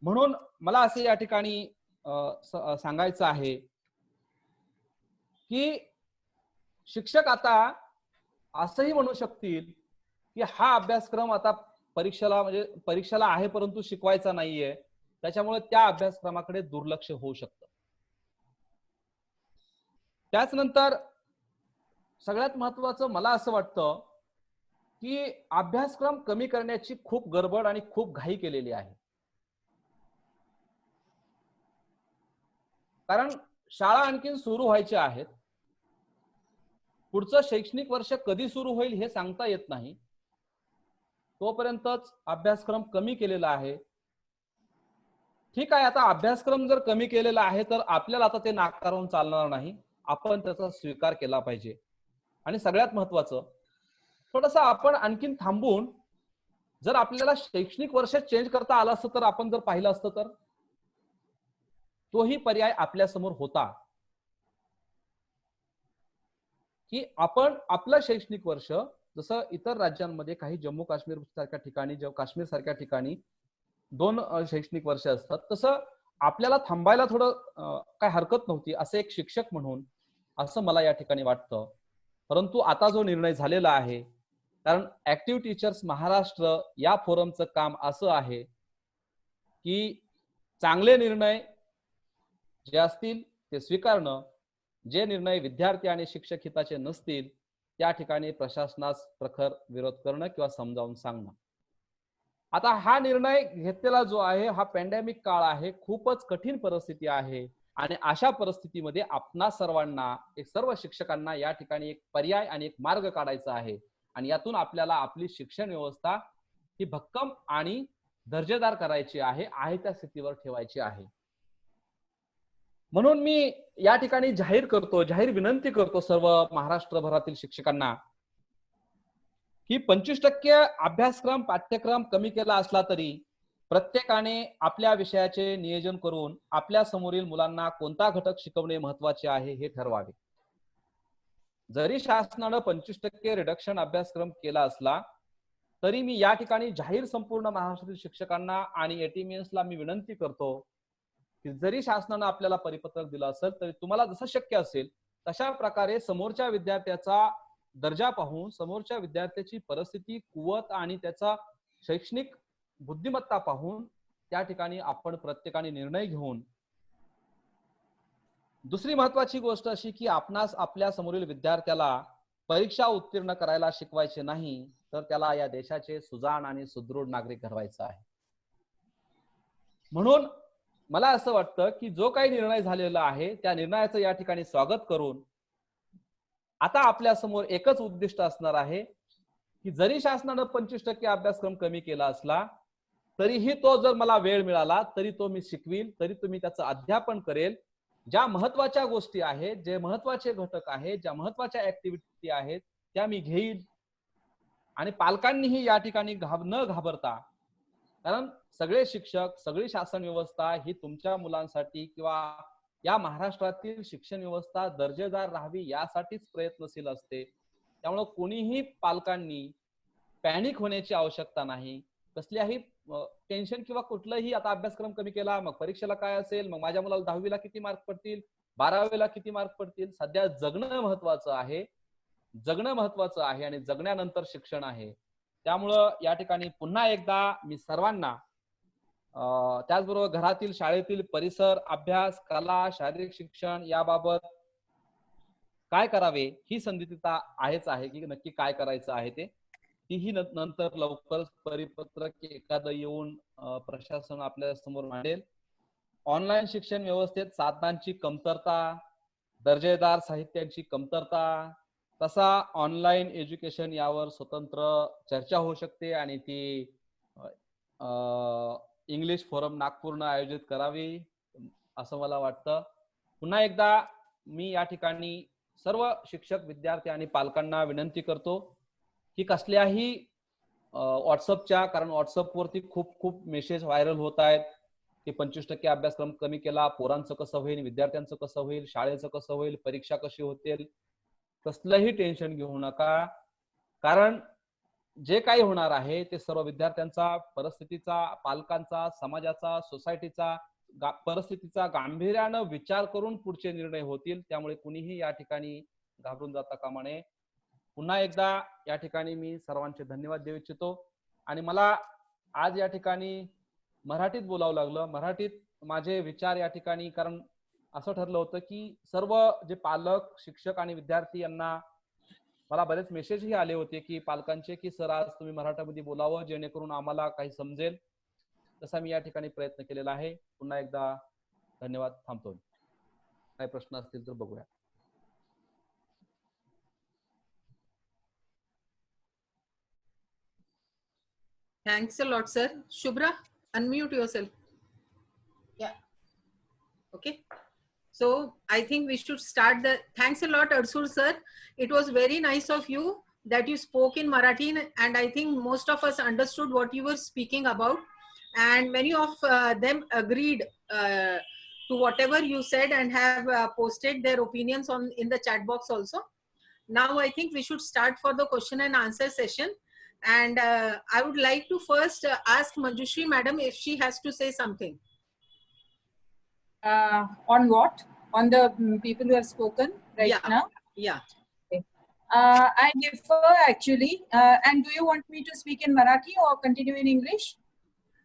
Speaker 5: म्हणून मला असे या ठिकाणी सांगायचं आहे की शिक्षक आता असंही म्हणू शकतील की हा अभ्यासक्रम आता परीक्षेला आहे परंतु शिकवायचा नाहीये, त्याच्यामुळे त्या अभ्यासक्रमाकडे दुर्लक्ष होऊ शकतं. त्याचनंतर सगळ्यात महत्वाचं मला असं वाटतं की अभ्यासक्रम कमी करण्याची खूप गडबड आणि खूप घाई केलेली आहे. कारण शाळा आणखीन सुरू व्हायच्या आहेत. पुढचं शैक्षणिक वर्ष कधी सुरू होईल हे सांगता येत नाही. तोपर्यंतच अभ्यासक्रम कमी केलेला आहे. ठीक आहे, आता अभ्यासक्रम जर कमी केलेला आहे तर आपल्याला आता ते नाकारून चालणार नाही. आपण त्याचा स्वीकार केला पाहिजे. आणि सगळ्यात महत्वाचं, थोडंसं आपण आणखीन थांबून जर आपल्याला शैक्षणिक वर्ष चेंज करता आलं असतं तर आपण जर पाहिलं असतं तर तोही पर्याय आपल्या समोर होता की आपण आपलं शैक्षणिक वर्ष जसं इतर राज्यांमध्ये काही जम्मू काश्मीर सारख्या ठिकाणी काश्मीर सारख्या ठिकाणी 2 शैक्षणिक वर्ष असतात, तसं आपल्याला थांबायला थोडं काय हरकत नव्हती असं एक शिक्षक म्हणून असं मला या ठिकाणी वाटतं. परंतु आता जो निर्णय झालेला आहे, कारण ऍक्टिव्ह टीचर्स महाराष्ट्र या फोरमचं काम असं आहे की चांगले निर्णय जे असतील ते स्वीकारणं, जे निर्णय विद्यार्थी आणि शिक्षक हिताचे नसतील त्या ठिकाणी प्रशासनास प्रखर विरोध करणं किंवा समजावून सांगणं. आता हा निर्णय घेतलेला जो आहे हा पॅन्डेमिक काळ आहे, खूपच कठीण परिस्थिती आहे आणि अशा परिस्थितीमध्ये आपणा सर्वांना सर्व शिक्षकांना या ठिकाणी एक पर्याय आणि एक मार्ग काढायचा आहे आणि यातून आपल्याला आपली शिक्षण व्यवस्था ही भक्कम आणि दर्जेदार करायची आहे त्या स्थितीवर ठेवायची आहे. म्हणून मी या ठिकाणी जाहीर विनंती करतो सर्व महाराष्ट्रभरातील शिक्षकांना की 25% अभ्यासक्रम पाठ्यक्रम कमी केला असला तरी प्रत्येकाने आपल्या विषयाचे नियोजन करून आपल्या समोरील मुलांना कोणता घटक शिकवणे महत्त्वाचे आहे हे ठरवावे. जरी शासनाने 25% रिडक्शन अभ्यासक्रम केला असला तरी मी या ठिकाणी जाहीर संपूर्ण महाराष्ट्रातील शिक्षकांना आणि एटीएमएसला मी विनंती करतो की जरी शासनाने आपल्याला परिपत्रक दिलं असेल तरी तुम्हाला जसं शक्य असेल तशा प्रकारे समोरच्या विद्यार्थ्याचा दर्जा पाहून, समोरच्या विद्यार्थ्याची परिस्थिती, कुवत आणि त्याचा शैक्षणिक बुद्धिमत्ता पाहून त्या ठिकाणी आपण प्रत्येकाने निर्णय घेऊन. दुसरी महत्वाची गोष्ट अशी की आपणास आपल्या समोरील विद्यार्थ्याला परीक्षा उत्तीर्ण करायला शिकवायचे नाही तर त्याला या देशाचे सुजाण आणि सुदृढ नागरिक घडवायचा आहे. म्हणून मला असं वाटतं की जो काही निर्णय झालेला आहे त्या निर्णयाचं या ठिकाणी स्वागत करून आता आपल्या समोर एकच उद्दिष्ट असणार आहे की जरी शासनाने 25% अभ्यासक्रम कमी केला असला तरीही तो जर मला वेळ मिळाला तरी तो मी शिकवील, तरी तुम्ही त्याचं अध्यापन करेल. ज्या महत्वाच्या गोष्टी आहेत, जे महत्वाचे घटक आहेत, ज्या महत्वाच्या ऍक्टिव्हिटी आहेत त्या मी घेईल आणि पालकांनीही या ठिकाणी न घाबरता, कारण सगळे शिक्षक, सगळी शासन व्यवस्था ही तुमच्या मुलांसाठी किंवा या महाराष्ट्रातील शिक्षण व्यवस्था दर्जेदार राहावी यासाठीच प्रयत्नशील असते. त्यामुळे कोणीही पालकांनी पॅनिक होण्याची आवश्यकता नाही. कसल्याही टेन्शन किंवा कुठलाही आता अभ्यासक्रम कमी केला मग परीक्षेला काय असेल, मग माझ्या मुलाला 10वीला किती मार्क पडतील, 12वीला किती मार्क पडतील. सध्या जगणं महत्वाचं आहे आणि जगण्यानंतर शिक्षण आहे. त्यामुळं या ठिकाणी पुन्हा एकदा मी सर्वांना त्याचबरोबर घरातील, शाळेतील परिसर, अभ्यास, कला, शारीरिक शिक्षण याबाबत काय करावे ही संदिग्धता आहे की नक्की काय करायचं आहे ते. तीही नंतर लवकरच परिपत्रक एखादं येऊन प्रशासन आपल्या समोर मांडेल. ऑनलाईन शिक्षण व्यवस्थेत साधनांची कमतरता, दर्जेदार साहित्याची कमतरता, तसा ऑनलाईन एज्युकेशन यावर स्वतंत्र चर्चा होऊ शकते आणि ती इंग्लिश फोरम नागपूरनं आयोजित करावी असं मला वाटतं. पुन्हा एकदा मी या ठिकाणी सर्व शिक्षक, विद्यार्थी आणि पालकांना विनंती करतो की कसल्याही व्हॉट्सअपच्या, कारण व्हॉट्सअपवरती खूप मेसेज व्हायरल होत आहेत की 25% अभ्यासक्रम कमी केला, पोरांचं कसं होईल, विद्यार्थ्यांचं कसं होईल, शाळेचं कसं होईल, परीक्षा कशी होतील. कसलंही टेन्शन घेऊ नका, कारण जे काही होणार आहे ते सर्व विद्यार्थ्यांचा, परिस्थितीचा, पालकांचा, समाजाचा, सोसायटीचा परिस्थितीचा गांभीर्यानं विचार करून पुढचे निर्णय होतील. त्यामुळे कुणीही या ठिकाणी घाबरून जाता कामा नये. पुन्हा एकदा या ठिकाणी मी सर्वांचे धन्यवाद देऊ इच्छितो आणि मला आज या ठिकाणी मराठीत बोलावं लागलं. मराठीत माझे विचार या ठिकाणी, कारण असं ठरलं होतं की सर्व जे पालक, शिक्षक आणि विद्यार्थी यांना मला बरेच मेसेजही आले होते की पालकांचे की सर आज तुम्ही मराठीमध्ये बोलावं जेणेकरून आम्हाला काही समजेल. तसा मी या ठिकाणी प्रयत्न केलेला आहे. पुन्हा एकदा धन्यवाद. थांबतो. काही प्रश्न असतील तर बघूया.
Speaker 1: Thanks a lot, sir. Shubhra, unmute yourself.
Speaker 4: Yeah.
Speaker 1: Okay. So I think we should start the. Thanks a lot, Arsul sir. It was very nice of you that you spoke in Marathi, and I think most of us understood what you were speaking about, and many of them agreed to whatever you said and have posted their opinions on in the chat box also. Now I think we should start for the question and answer session. And I would like to first ask Manjushri madam if she has to say something.
Speaker 2: On what? On the people who have spoken right now?
Speaker 1: Yeah.
Speaker 2: Okay. I differ actually. And do you want me to speak in Marathi or continue in English?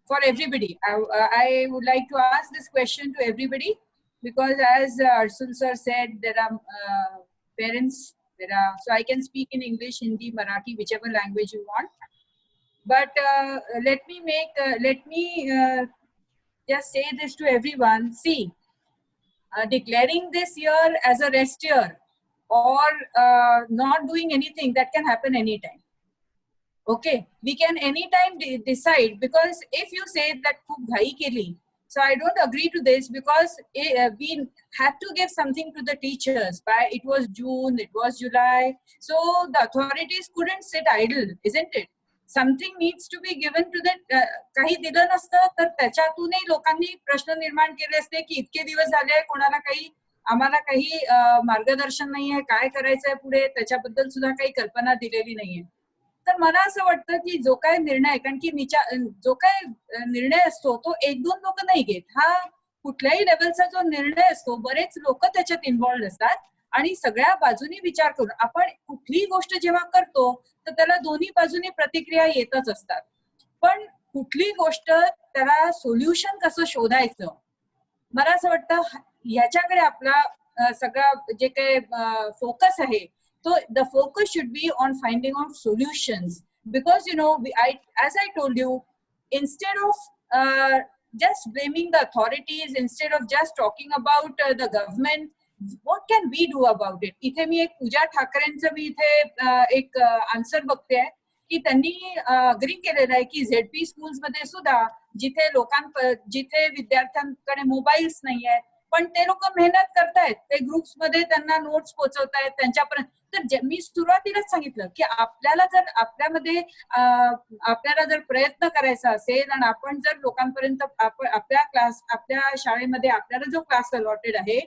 Speaker 2: For everybody. I would like to ask this question to everybody because as Arsul sir said, there are parents, so I can speak in English, Hindi, Marathi, whichever language you want. But let me just say this to everyone. See, declaring this year as a rest year or not doing anything, that can happen anytime. Okay, we can anytime decide, because if you say that खूप घाई केली, so I don't agree to this because we had to give something to the teachers. It was June, it was July, so the authorities couldn't sit idle, isn't it? Something needs to be given to the काही दिलं नसतं तर त्याच्यातूनही लोकांनी प्रश्न निर्माण केले असते की इतके दिवस झाले कोणाला काही आम्हाला काही मार्गदर्शन नाहीये, काय करायचंय पुढे त्याच्याबद्दल सुद्धा काही कल्पना दिलेली नाहीये. तर मला असं वाटतं की जो काय निर्णय, कारण की जो काय निर्णय असतो तो एक दोन लोक नाही घेत. हा कुठल्याही लेवलचा जो निर्णय असतो बरेच लोक त्याच्यात इन्व्हॉल्व असतात आणि सगळ्या बाजूनी विचार करून आपण कुठलीही गोष्ट जेव्हा करतो तर त्याला दोन्ही बाजूनी प्रतिक्रिया येतच असतात. पण कुठली गोष्ट त्याला सोल्युशन कसं शोधायचं, मला असं वाटतं याच्याकडे आपला सगळा जे काही फोकस आहे so the focus should be on finding out solutions, because you know as I told you, instead of just blaming the authorities, instead of just talking about the government, what can we do about it? इथे मी एक पूजा ठाकरेंचं मी इथे एक answer बघते की त्यांनी agree केलेलं आहे की झेडपी स्कूल्स मध्ये सुद्धा जिथे विद्यार्थ्यांकडे मोबाईल्स नाही आहेत पण ते लोक मेहनत करतायत, ते ग्रुप्स मध्ये त्यांना नोट्स पोहोचवतायत त्यांच्यापर्यंत. तर मी सुरुवातीलाच सांगितलं की आपल्याला जर प्रयत्न करायचा असेल आणि आपण जर लोकांपर्यंत आपल्या शाळेमध्ये आपल्याला जो क्लास अलॉटेड आहे,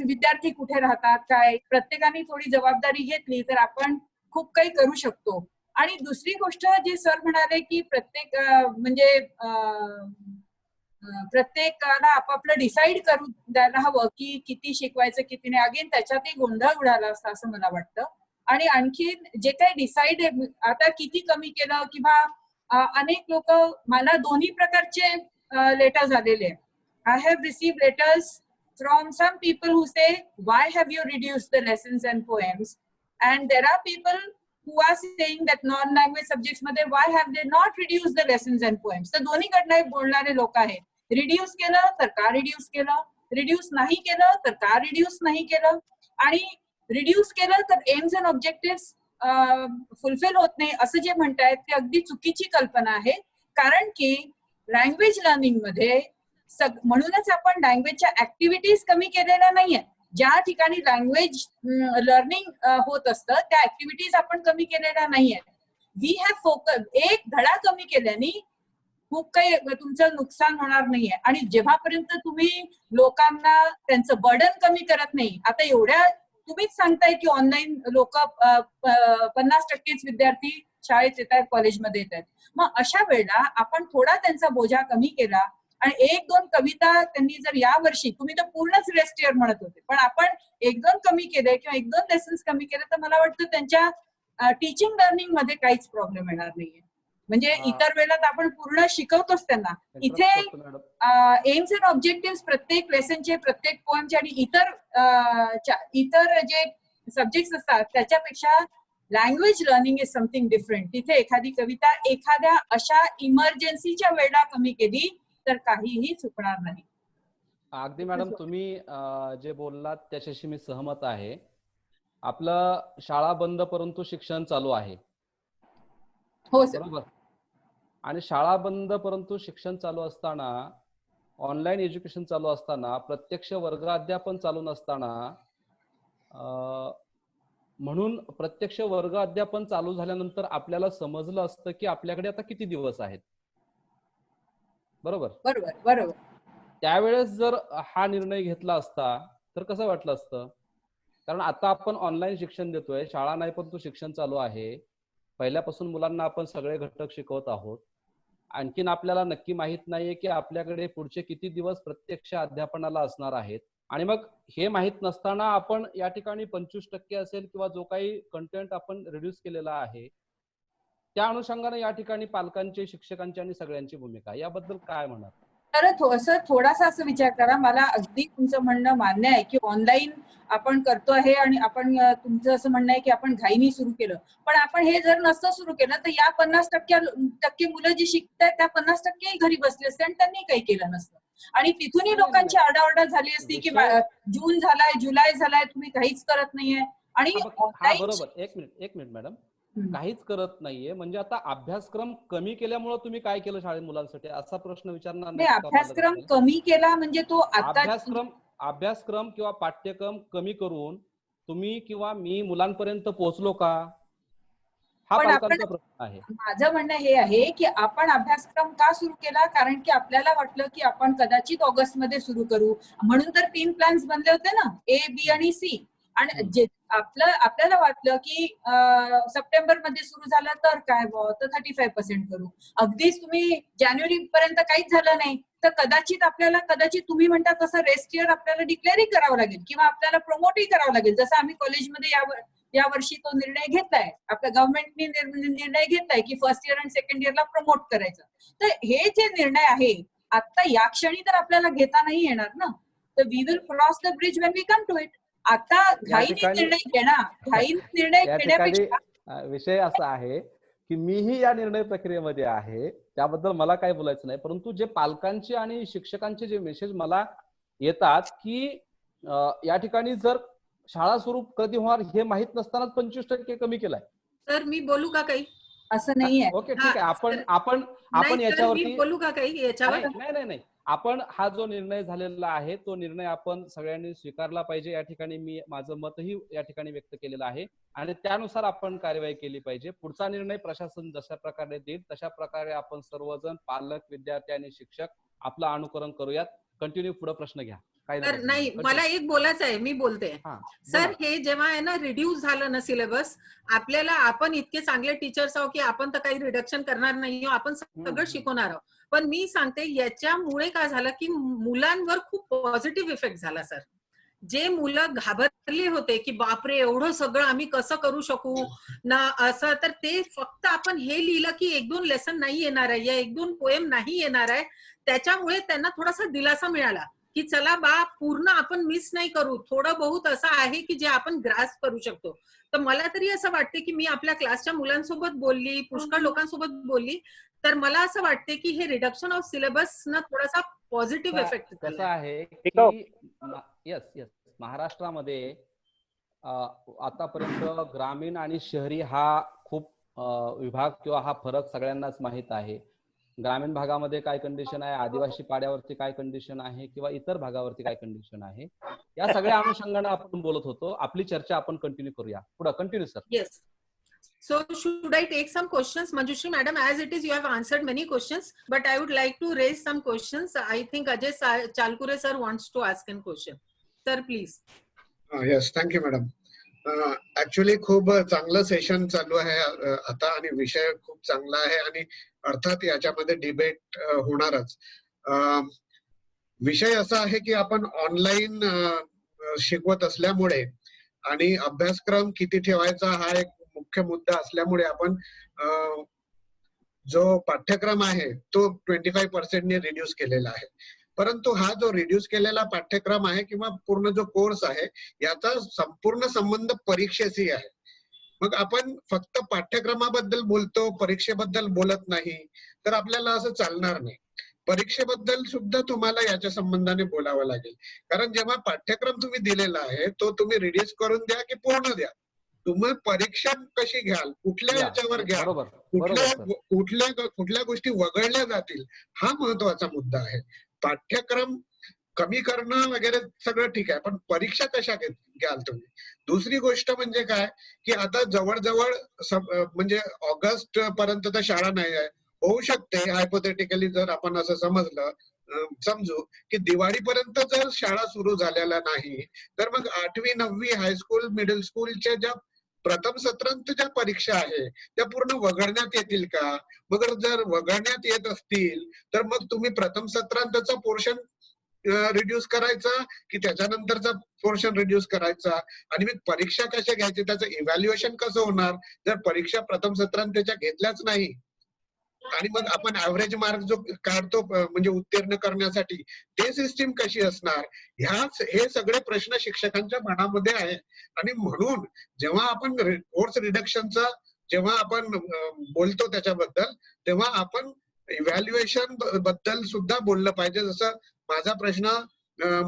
Speaker 2: विद्यार्थी कुठे राहतात काय, प्रत्येकाने थोडी जबाबदारी घेतली तर आपण खूप काही करू शकतो. आणि दुसरी गोष्ट जे सर म्हणाले की प्रत्येकाला आपापलं डिसाईड करून द्यायला हवं की किती शिकवायचं किती नाही. अगेन त्याच्यातही गोंधळ उडाला असता असं मला वाटतं. आणि आणखी जे काही डिसाईड आता किती कमी केलं किंवा अनेक लोक, मला दोन्ही प्रकारचे लेटर्स आलेले. I have received letters from some people who say why have you reduced the lessons and poems, and there are people who are saying that non-language subjects मध्ये why have they not reduced the lessons and poems. तर दोन्हीकडनं बोलणारे लोक आहेत. Reduce केलं तर का reduce केलं, reduce नाही केलं तर का रिड्यूस नाही केलं, आणि रिड्यूस केलं तर एम्स अँड ऑब्जेक्टिव्ह फुलफिल होत नाही असं जे म्हणतायत ते अगदी चुकीची कल्पना आहे. कारण की लँग्वेज लर्निंग मध्ये म्हणूनच आपण लँग्वेजच्या ऍक्टिव्हिटीज कमी केलेल्या नाहीये. ज्या ठिकाणी लँग्वेज लर्निंग होत असतं त्या ऍक्टिव्हिटीज आपण कमी केलेल्या नाहीये. वी हॅव फोकस, एक धडा कमी केल्याने खूप काही तुमचं नुकसान होणार नाहीये. आणि जेव्हापर्यंत तुम्ही लोकांना त्यांचं बर्डन कमी करत नाही, आता एवढ्या तुम्हीच सांगताय की ऑनलाईन लोक 50% विद्यार्थी शाळेत येत आहेत, कॉलेजमध्ये येत आहेत, मग अशा वेळेला आपण थोडा त्यांचा बोजा कमी केला आणि एक दोन कविता त्यांनी जर यावर्षी, तुम्ही तर पूर्णच रेस्ट इयर म्हणत होते, पण आपण एक दोन कमी केले किंवा एक दोन लेसन्स कमी केले तर मला वाटतं त्यांच्या टीचिंग लर्निंग मध्ये काहीच प्रॉब्लेम येणार नाहीये. म्हणजे इतर वेळेला आपण पूर्ण शिकवतोच त्यांना. इथे एम्स अँड ऑब्जेक्टिव्ह प्रत्येक लेसनचे, प्रत्येक पोएमचे आणि इतर जे सब्जेक्ट्स असतात त्याच्यापेक्षा language learning is something different. तिथे एखादी कविता एखाद्या अशा इमर्जन्सीच्या वेळेला कमी केली तर काहीही चुकणार नाही.
Speaker 5: अगदी मॅडम, तुम्ही जे बोललात त्याच्याशी मी सहमत आहे. आपलं शाळा बंद परंतु शिक्षण चालू आहे.
Speaker 2: हो सर.
Speaker 5: बरोबर. आणि शाळा बंद परंतु शिक्षण चालू असताना, ऑनलाईन एज्युकेशन चालू असताना, प्रत्यक्ष वर्ग अध्यापन चालू नसताना, म्हणून प्रत्यक्ष वर्ग अध्यापन चालू झाल्यानंतर आपल्याला समजलं असतं की आपल्याकडे आता किती दिवस आहेत. बरोबर
Speaker 2: बरोबर बरोबर.
Speaker 5: त्यावेळेस जर हा निर्णय घेतला असता तर कसं वाटलं असतं? कारण आता आपण ऑनलाईन शिक्षण देतोय, शाळा नाही पण तो शिक्षण चालू आहे. पहिल्यापासून मुलांना आपण सगळे घटक शिकवत आहोत. आणखीन आपल्याला नक्की माहित नाहीये की आपल्याकडे पुढचे किती दिवस प्रत्यक्ष अध्यापनाला असणार आहेत. आणि मग हे माहित नसताना आपण या ठिकाणी 25% असेल किंवा जो काही कंटेंट आपण रिड्यूस केलेला आहे, त्या अनुषंगाने या ठिकाणी पालकांची, शिक्षकांची आणि सगळ्यांची भूमिका याबद्दल काय म्हणाल?
Speaker 2: तर थोडासा असं विचार करा. मला अगदी तुमचं म्हणणं मान्य आहे की ऑनलाईन आपण करतो आहे आणि आपण तुमचं असं म्हणणं आहे की आपण घाईनी सुरू केलं. पण आपण हे जर नसतं सुरू केलं तर या 50% मुलं जी शिकतात त्या 50% घरी बसले असते आणि त्यांनी काही केलं नसतं. आणि तिथूनही लोकांची आरडाओरडा झाली असती की जून झालाय, जुलै झालाय, तुम्ही काहीच करत नाहीये. आणि
Speaker 5: बरोबर. एक मिनिट मॅडम, काहीच करत नाहीये म्हणजे आता अभ्यासक्रम कमी केल्यामुळे तुम्ही काय केलं शाळेत मुलांसाठी असा प्रश्न विचारणार नाही.
Speaker 2: अभ्यासक्रम कमी केला म्हणजे तो
Speaker 5: अभ्यासक्रम किंवा पाठ्यक्रम कमी करून तुम्ही किंवा मी मुलांपर्यंत पोहोचलो का, हा पालकांचा प्रश्न आहे.
Speaker 2: माझं म्हणणं हे आहे की आपण अभ्यासक्रम का सुरू केला? कारण की आपल्याला वाटलं की आपण कदाचित ऑगस्ट मध्ये सुरू करू, म्हणून तर 3 प्लॅन्स बनले होते ना, A, B आणि C. आणि आपल्याला वाटलं की सप्टेंबर मध्ये सुरू झालं तर काय तर 35% करू. अगदीच तुम्ही जानेवारी पर्यंत काहीच झालं नाही तर कदाचित तुम्ही म्हणता तसं रेस्ट इयर आपल्याला डिक्लेअरही करावं लागेल किंवा आपल्याला प्रमोटही करावं लागेल. जसं आम्ही कॉलेजमध्ये या वर्षी तो निर्णय घेतलाय, आपल्या गव्हर्नमेंटने निर्णय घेतलाय की फर्स्ट इयर आणि सेकंड इयरला प्रमोट करायचं. तर हे जे निर्णय आहे आता या क्षणी तर आपल्याला घेता नाही येणार ना. तर we will cross the bridge when we come to it. आता घाईने निर्णय घेण्यापेक्षा
Speaker 5: विषय असा आहे की मीही या निर्णय प्रक्रियेमध्ये आहे, त्याबद्दल मला काही बोलायचं नाही. परंतु जे पालकांचे आणि शिक्षकांचे जे मेसेज मला येतात की या ठिकाणी जर शाळा सुरू कधी होणार हे माहित नसतानाच 25% कमी केलाय.
Speaker 1: सर मी बोलू का काही?
Speaker 2: असं नाहीये.
Speaker 5: ओके ठीक आहे. आपण याच्यावरती
Speaker 1: बोलू का काही याच्यावर?
Speaker 5: नाही, आपण हा जो निर्णय झालेला आहे तो निर्णय आपण सगळ्यांनी स्वीकारला पाहिजे. या ठिकाणी मी माझं मतही या ठिकाणी व्यक्त केलेलं आहे आणि त्यानुसार आपण कार्यवाही केली पाहिजे. पुढचा निर्णय प्रशासन जशा प्रकारे देईल तशा प्रकारे आपण सर्वजण पालक, विद्यार्थी आणि शिक्षक आपलं अनुकरण करूयात. कंटिन्यू पुढे प्रश्न घ्या.
Speaker 1: तर नाही, मला एक बोलायचं आहे, मी बोलते. सर हे जेव्हा आहे ना रिड्यूस झालं ना सिलेबस, आपण इतके चांगले टीचर्स आहोत की आपण तर काही रिडक्शन करणार नाही, आपण सगळं शिकवणार आहोत. पण मी सांगते याच्यामुळे काय झालं की मुलांवर खूप पॉझिटिव्ह इफेक्ट झाला सर. जे मुलं घाबरले होते की बापरे एवढं सगळं आम्ही कसं करू शकू ना असं, तर ते फक्त आपण हे लिहिलं की 1-2 लेसन नाही येणार आहे या 1-2 पोएम नाही येणार आहे, त्याच्यामुळे त्यांना थोडासा दिलासा मिळाला की चला बा पूर्ण आपण मिस नाही करू, थोडं बहुत असं आहे की जे आपण ग्रास्प करू शकतो. तर मला तरी असं वाटते की मी आपल्या क्लासच्या मुलांसोबत बोलली, पुष्कळ लोकांसोबत बोलली, तर मला असं वाटते की हे रिडक्शन ऑफ सिलेबस ना थोडासा पॉझिटिव्ह इफेक्ट
Speaker 5: कसं आहे की येस महाराष्ट्रामध्ये आतापर्यंत ग्रामीण आणि शहरी हा खूप विभाग किंवा हा फरक सगळ्यांनाच माहित आहे. ग्रामीण भागामध्ये काय कंडिशन आहे, आदिवासी पाड्यावरती काय कंडिशन आहे किंवा इतर भागावरती काय कंडिशन आहे, या सगळ्या अनुषंगाने आपण बोलत होतो. आपली चर्चा आपण कंटिन्यू करूया. पुढे continue sir.
Speaker 1: Yes. So should I take some questions, Manjushri madam? As it is, you have answered many questions, but I would like to raise some questions. I think Ajay Chalkure sir wants to ask a question. Sir, please.
Speaker 6: Yes, thank you, madam. Actually, खूप चांगलं session चालू आहे आता आणि विषय खूप चांगला आहे आणि अर्थात याच्यामध्ये डिबेट होणारच. विषय असा आहे की आपण ऑनलाईन शिकवत असल्यामुळे आणि अभ्यासक्रम किती ठेवायचा हा एक मुख्य मुद्दा असल्यामुळे आपण जो पाठ्यक्रम आहे तो 25% ने रिड्यूस केलेला आहे. परंतु हा जो रिड्यूस केलेला पाठ्यक्रम आहे किंवा पूर्ण जो कोर्स आहे याचा संपूर्ण संबंध परीक्षेशी आहे. मग आपण फक्त पाठ्यक्रमाबद्दल बोलतो, परीक्षेबद्दल बोलत नाही, तर आपल्याला असं चालणार नाही. परीक्षेबद्दल सुद्धा तुम्हाला याच्या संबंधाने बोलावं लागेल. कारण जेव्हा पाठ्यक्रम तुम्ही दिलेला आहे तो तुम्ही रिड्यूस करून द्या की पूर्ण द्या. तुम्ही परीक्षा कशी घ्याल, कुठल्या याच्यावर घ्याल,
Speaker 5: बरोबर बरोबर सर.
Speaker 6: कुठल्या गोष्टी वगळल्या जातील, हा महत्वाचा मुद्दा आहे. पाठ्यक्रम कमी करणं वगैरे सगळं ठीक आहे, पण परीक्षा कशा घ्याल तुम्ही. दुसरी गोष्ट म्हणजे काय की आता जवळजवळ म्हणजे ऑगस्ट पर्यंत तर शाळा नाही आहे. होऊ शकते हायपोथेटिकली जर आपण असं समजू की दिवाळीपर्यंत जर शाळा सुरू झालेल्या नाही तर मग 8वी 9वी हायस्कूल मिडल स्कूलच्या ज्या प्रथम सत्रांत ज्या परीक्षा आहे त्या पूर्ण वगळण्यात येतील का. मग जर वगळण्यात येत असतील तर मग तुम्ही प्रथम सत्रांतचा पोर्शन रिड्यूस करायचा की त्याच्यानंतरचा पोर्शन रिड्यूस करायचा. आणि मग परीक्षा कशा घ्यायची, त्याचं इव्हॅल्युएशन कसं होणार जर परीक्षा प्रथम सत्रांतच्या घेतल्याच नाही. आणि मग आपण ऍव्हरेज मार्क जो काढतो म्हणजे उत्तीर्ण करण्यासाठी ते सिस्टीम कशी असणार. हे सगळे प्रश्न शिक्षकांच्या मनामध्ये आहे. आणि म्हणून जेव्हा आपण कोर्स रिडक्शनचा जेव्हा आपण बोलतो त्याच्याबद्दल तेव्हा आपण इव्हॅल्युएशन बद्दल सुद्धा बोललं पाहिजे. जसं माझा प्रश्न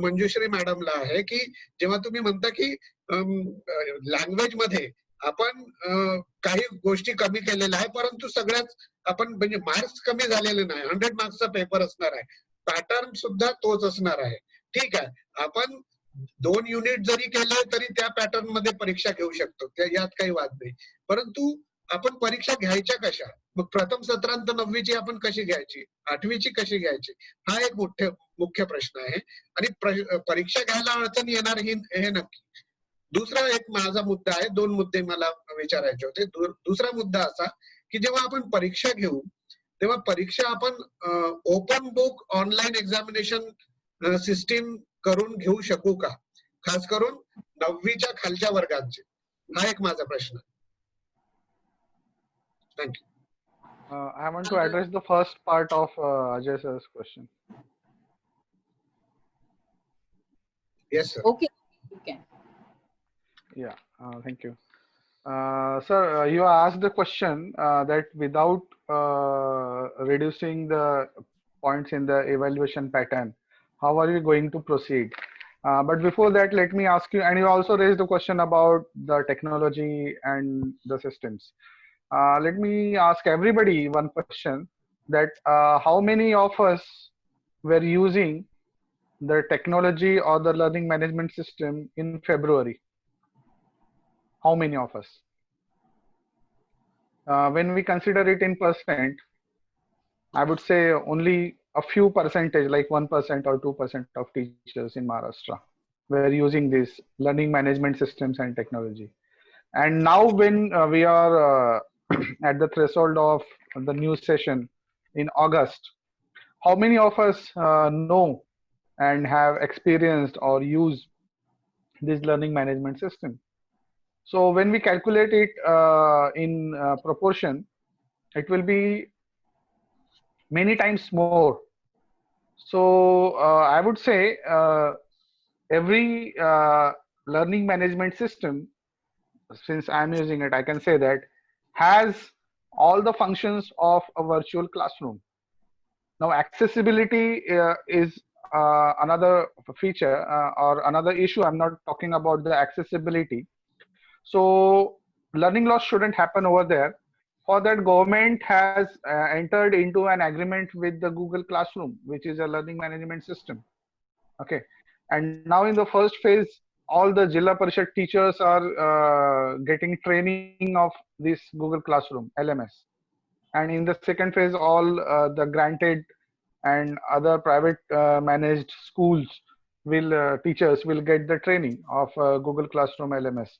Speaker 6: मंजुश्री मॅडमला आहे की जेव्हा तुम्ही म्हणता की लँग्वेज मध्ये आपण काही गोष्टी कमी केलेल्या आहे परंतु सगळ्याच आपण म्हणजे मार्क्स कमी झालेले नाही. 100 मार्क्सचा पेपर असणार आहे, पॅटर्न सुद्धा तोच असणार आहे. ठीक आहे, आपण 2 युनिट जरी केले तरी त्या पॅटर्न मध्ये परीक्षा घेऊ शकतो, यात काही वाद नाही. परंतु आपण परीक्षा घ्यायच्या कशा, मग प्रथम सत्रांत 9वीची आपण कशी घ्यायची, 8वीची कशी घ्यायची, हा एक मुख्य प्रश्न आहे. आणि परीक्षा घ्यायला अडचण येणार हे नक्की. दुसरा एक माझा मुद्दा आहे, 2 मुद्दे मला विचारायचे होते. दुसरा मुद्दा असा की जेव्हा आपण परीक्षा घेऊ तेव्हा परीक्षा आपण open book online examination system करून घेऊ शकू का, खास करून 9वीच्या खालच्या वर्गांचे. हा एक माझा प्रश्न. Thank you.
Speaker 3: I want to address the first part of Ajay sir's question.
Speaker 6: Yes, sir.
Speaker 2: Okay, you can.
Speaker 3: Yeah, thank you. Sir, you asked the question that without reducing the points in the evaluation pattern, how are you going to proceed? But before that, let me ask you, and you also raised the question about the technology and the systems. Let me ask everybody one question, that how many of us were using the technology or the learning management system in February? How many of us? When we consider it in percent, I would say only a few percentage, like 1% or 2% of teachers in Maharashtra were using these learning management systems and technology. And now when we are at the threshold of the new session in August, how many of us know and have experienced or used this learning management system? So when we calculate it in proportion, it will be many times more. So I would say every learning management system, since I'm using it, I can say that has all the functions of a virtual classroom. Now accessibility is another feature or another issue. I'm not talking about the accessibility. So learning loss shouldn't happen over there. For that, government has entered into an agreement with the Google Classroom, which is a learning management system. Okay, and now in the first phase, all the Jilla Parishad teachers are getting training of this Google Classroom LMS, and in the second phase, all the granted and other private managed schools teachers will get the training of Google Classroom LMS.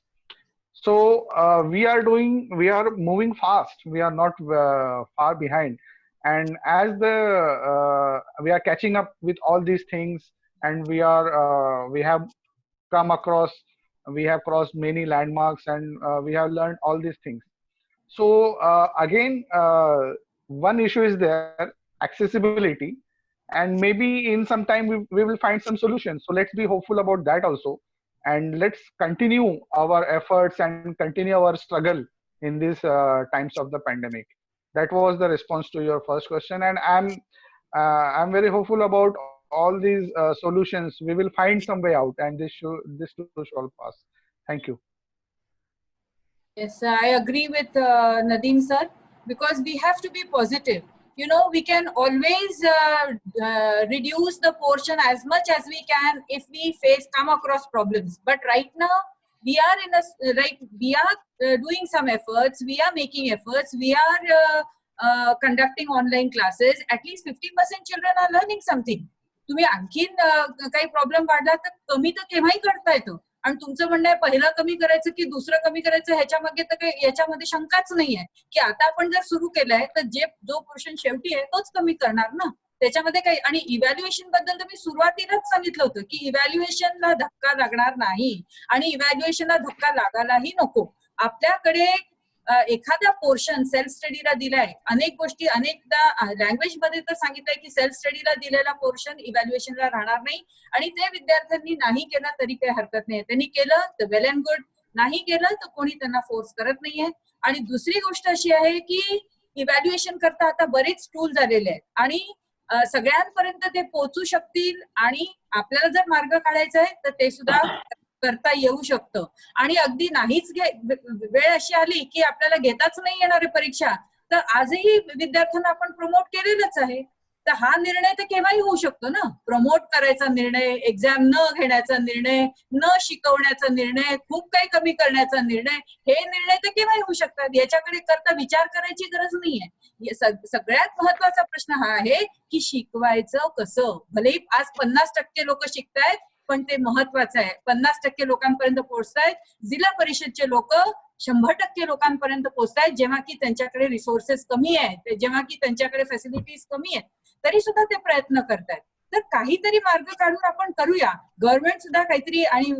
Speaker 3: So we are moving fast. We are not far behind, and as we are catching up with all these things, and we have come across, we have crossed many landmarks, and we have learned all these things. So again, one issue is there, accessibility, and maybe in some time we will find some solutions. So let's be hopeful about that also, and let's continue our efforts and continue our struggle in these times of the pandemic. That was the response to your first question, and I'm very hopeful about all these solutions. We will find some way out, and this too shall pass. Thank you.
Speaker 2: Yes, I agree with Nadeem sir, because we have to be positive. You know, we can always reduce the portion as much as we can if we come across problems. But right now, we are in a we are doing some efforts. We are making efforts. We are conducting online classes. At least 50% children are learning something. तुम्ही आणखीन काही problem वाढला तर कमी तर केव्हाही करता येतं. आणि तुमचं म्हणणं आहे पहिलं कमी करायचं की दुसरं कमी करायचं ह्याच्यामागे तर काही याच्यामध्ये शंकाच नाहीये की आता आपण जर सुरू केलंय तर जो पोर्शन शेवटी आहे तोच कमी करणार ना. त्याच्यामध्ये काही आणि इव्हॅल्युएशन बद्दल तर मी सुरुवातीलाच सांगितलं होतं की इव्हॅल्युएशनला धक्का लागणार नाही आणि इव्हॅल्युएशनला धक्का लागायलाही नको. आपल्याकडे एखादा पोर्शन सेल्फ स्टडीला दिलाय, अनेक गोष्टी अनेकदा लँग्वेज मध्ये तर सांगितलंय की सेल्फ स्टडीला दिलेला पोर्शन इव्हॅल्युएशनला राहणार नाही आणि ते विद्यार्थ्यांनी नाही केलं तरी काही हरकत नाही. त्यांनी केलं तर वेल अँड गुड, नाही केलं तर कोणी त्यांना फोर्स करत नाहीये. आणि दुसरी गोष्ट अशी आहे की इव्हॅल्युएशन करता आता बरेच टूल झालेले आहेत आणि सगळ्यांपर्यंत ते पोहोचू शकतील आणि आपल्याला जर मार्ग काढायचा आहे तर ते सुद्धा करता येऊ शकतं. आणि अगदी नाहीच वेळ अशी आली की आपल्याला घेताच नाही येणारे परीक्षा तर आजही विद्यार्थ्यांना आपण प्रमोट केलेलंच आहे. तर हा निर्णय तर केव्हाही होऊ शकतो ना. प्रमोट करायचा निर्णय, एक्झाम न घेण्याचा निर्णय, न शिकवण्याचा निर्णय, खूप काही कमी करण्याचा निर्णय, हे निर्णय तर केव्हाही होऊ शकतात. याच्याकडे करता विचार करायची गरज नाहीये. सगळ्यात महत्वाचा प्रश्न हा आहे की शिकवायचं कसं. भले आज 50% लोक शिकतायत पण ते महत्वाचं आहे. 50% लोकांपर्यंत पोहोचतायत. जिल्हा परिषदचे लोक 100% लोकांपर्यंत पोहोचतायत जेव्हा की त्यांच्याकडे रिसोर्सेस कमी आहेत, जेव्हा की त्यांच्याकडे फॅसिलिटीज कमी आहेत, तरी सुद्धा ते प्रयत्न करतायत. तर काहीतरी मार्ग काढून आपण करूया. गव्हर्नमेंट सुद्धा काहीतरी आणि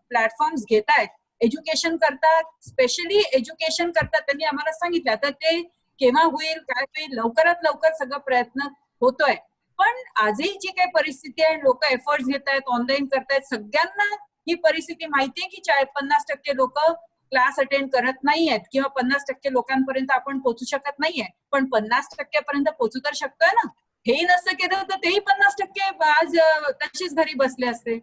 Speaker 2: प्लॅटफॉर्म्स घेतायत, एज्युकेशन करतात, स्पेशली एज्युकेशन करतात. त्यांनी आम्हाला सांगितलं आता ते केव्हा होईल काय होईल, लवकरात लवकर सगळं प्रयत्न होतोय. पण आजही जी काही परिस्थिती आहे, लोक एफर्ट्स घेत आहेत, ऑनलाईन करतायत, सगळ्यांना ही परिस्थिती माहितीये की 50% लोक क्लास अटेंड करत नाहीयेत किंवा 50% लोकांपर्यंत आपण पोहोचू शकत नाहीये. पण 50% पर्यंत पोहोचू तर शकतोय ना. हेही नसतं केलं तर तेही 50% आज तशीच घरी बसले असते.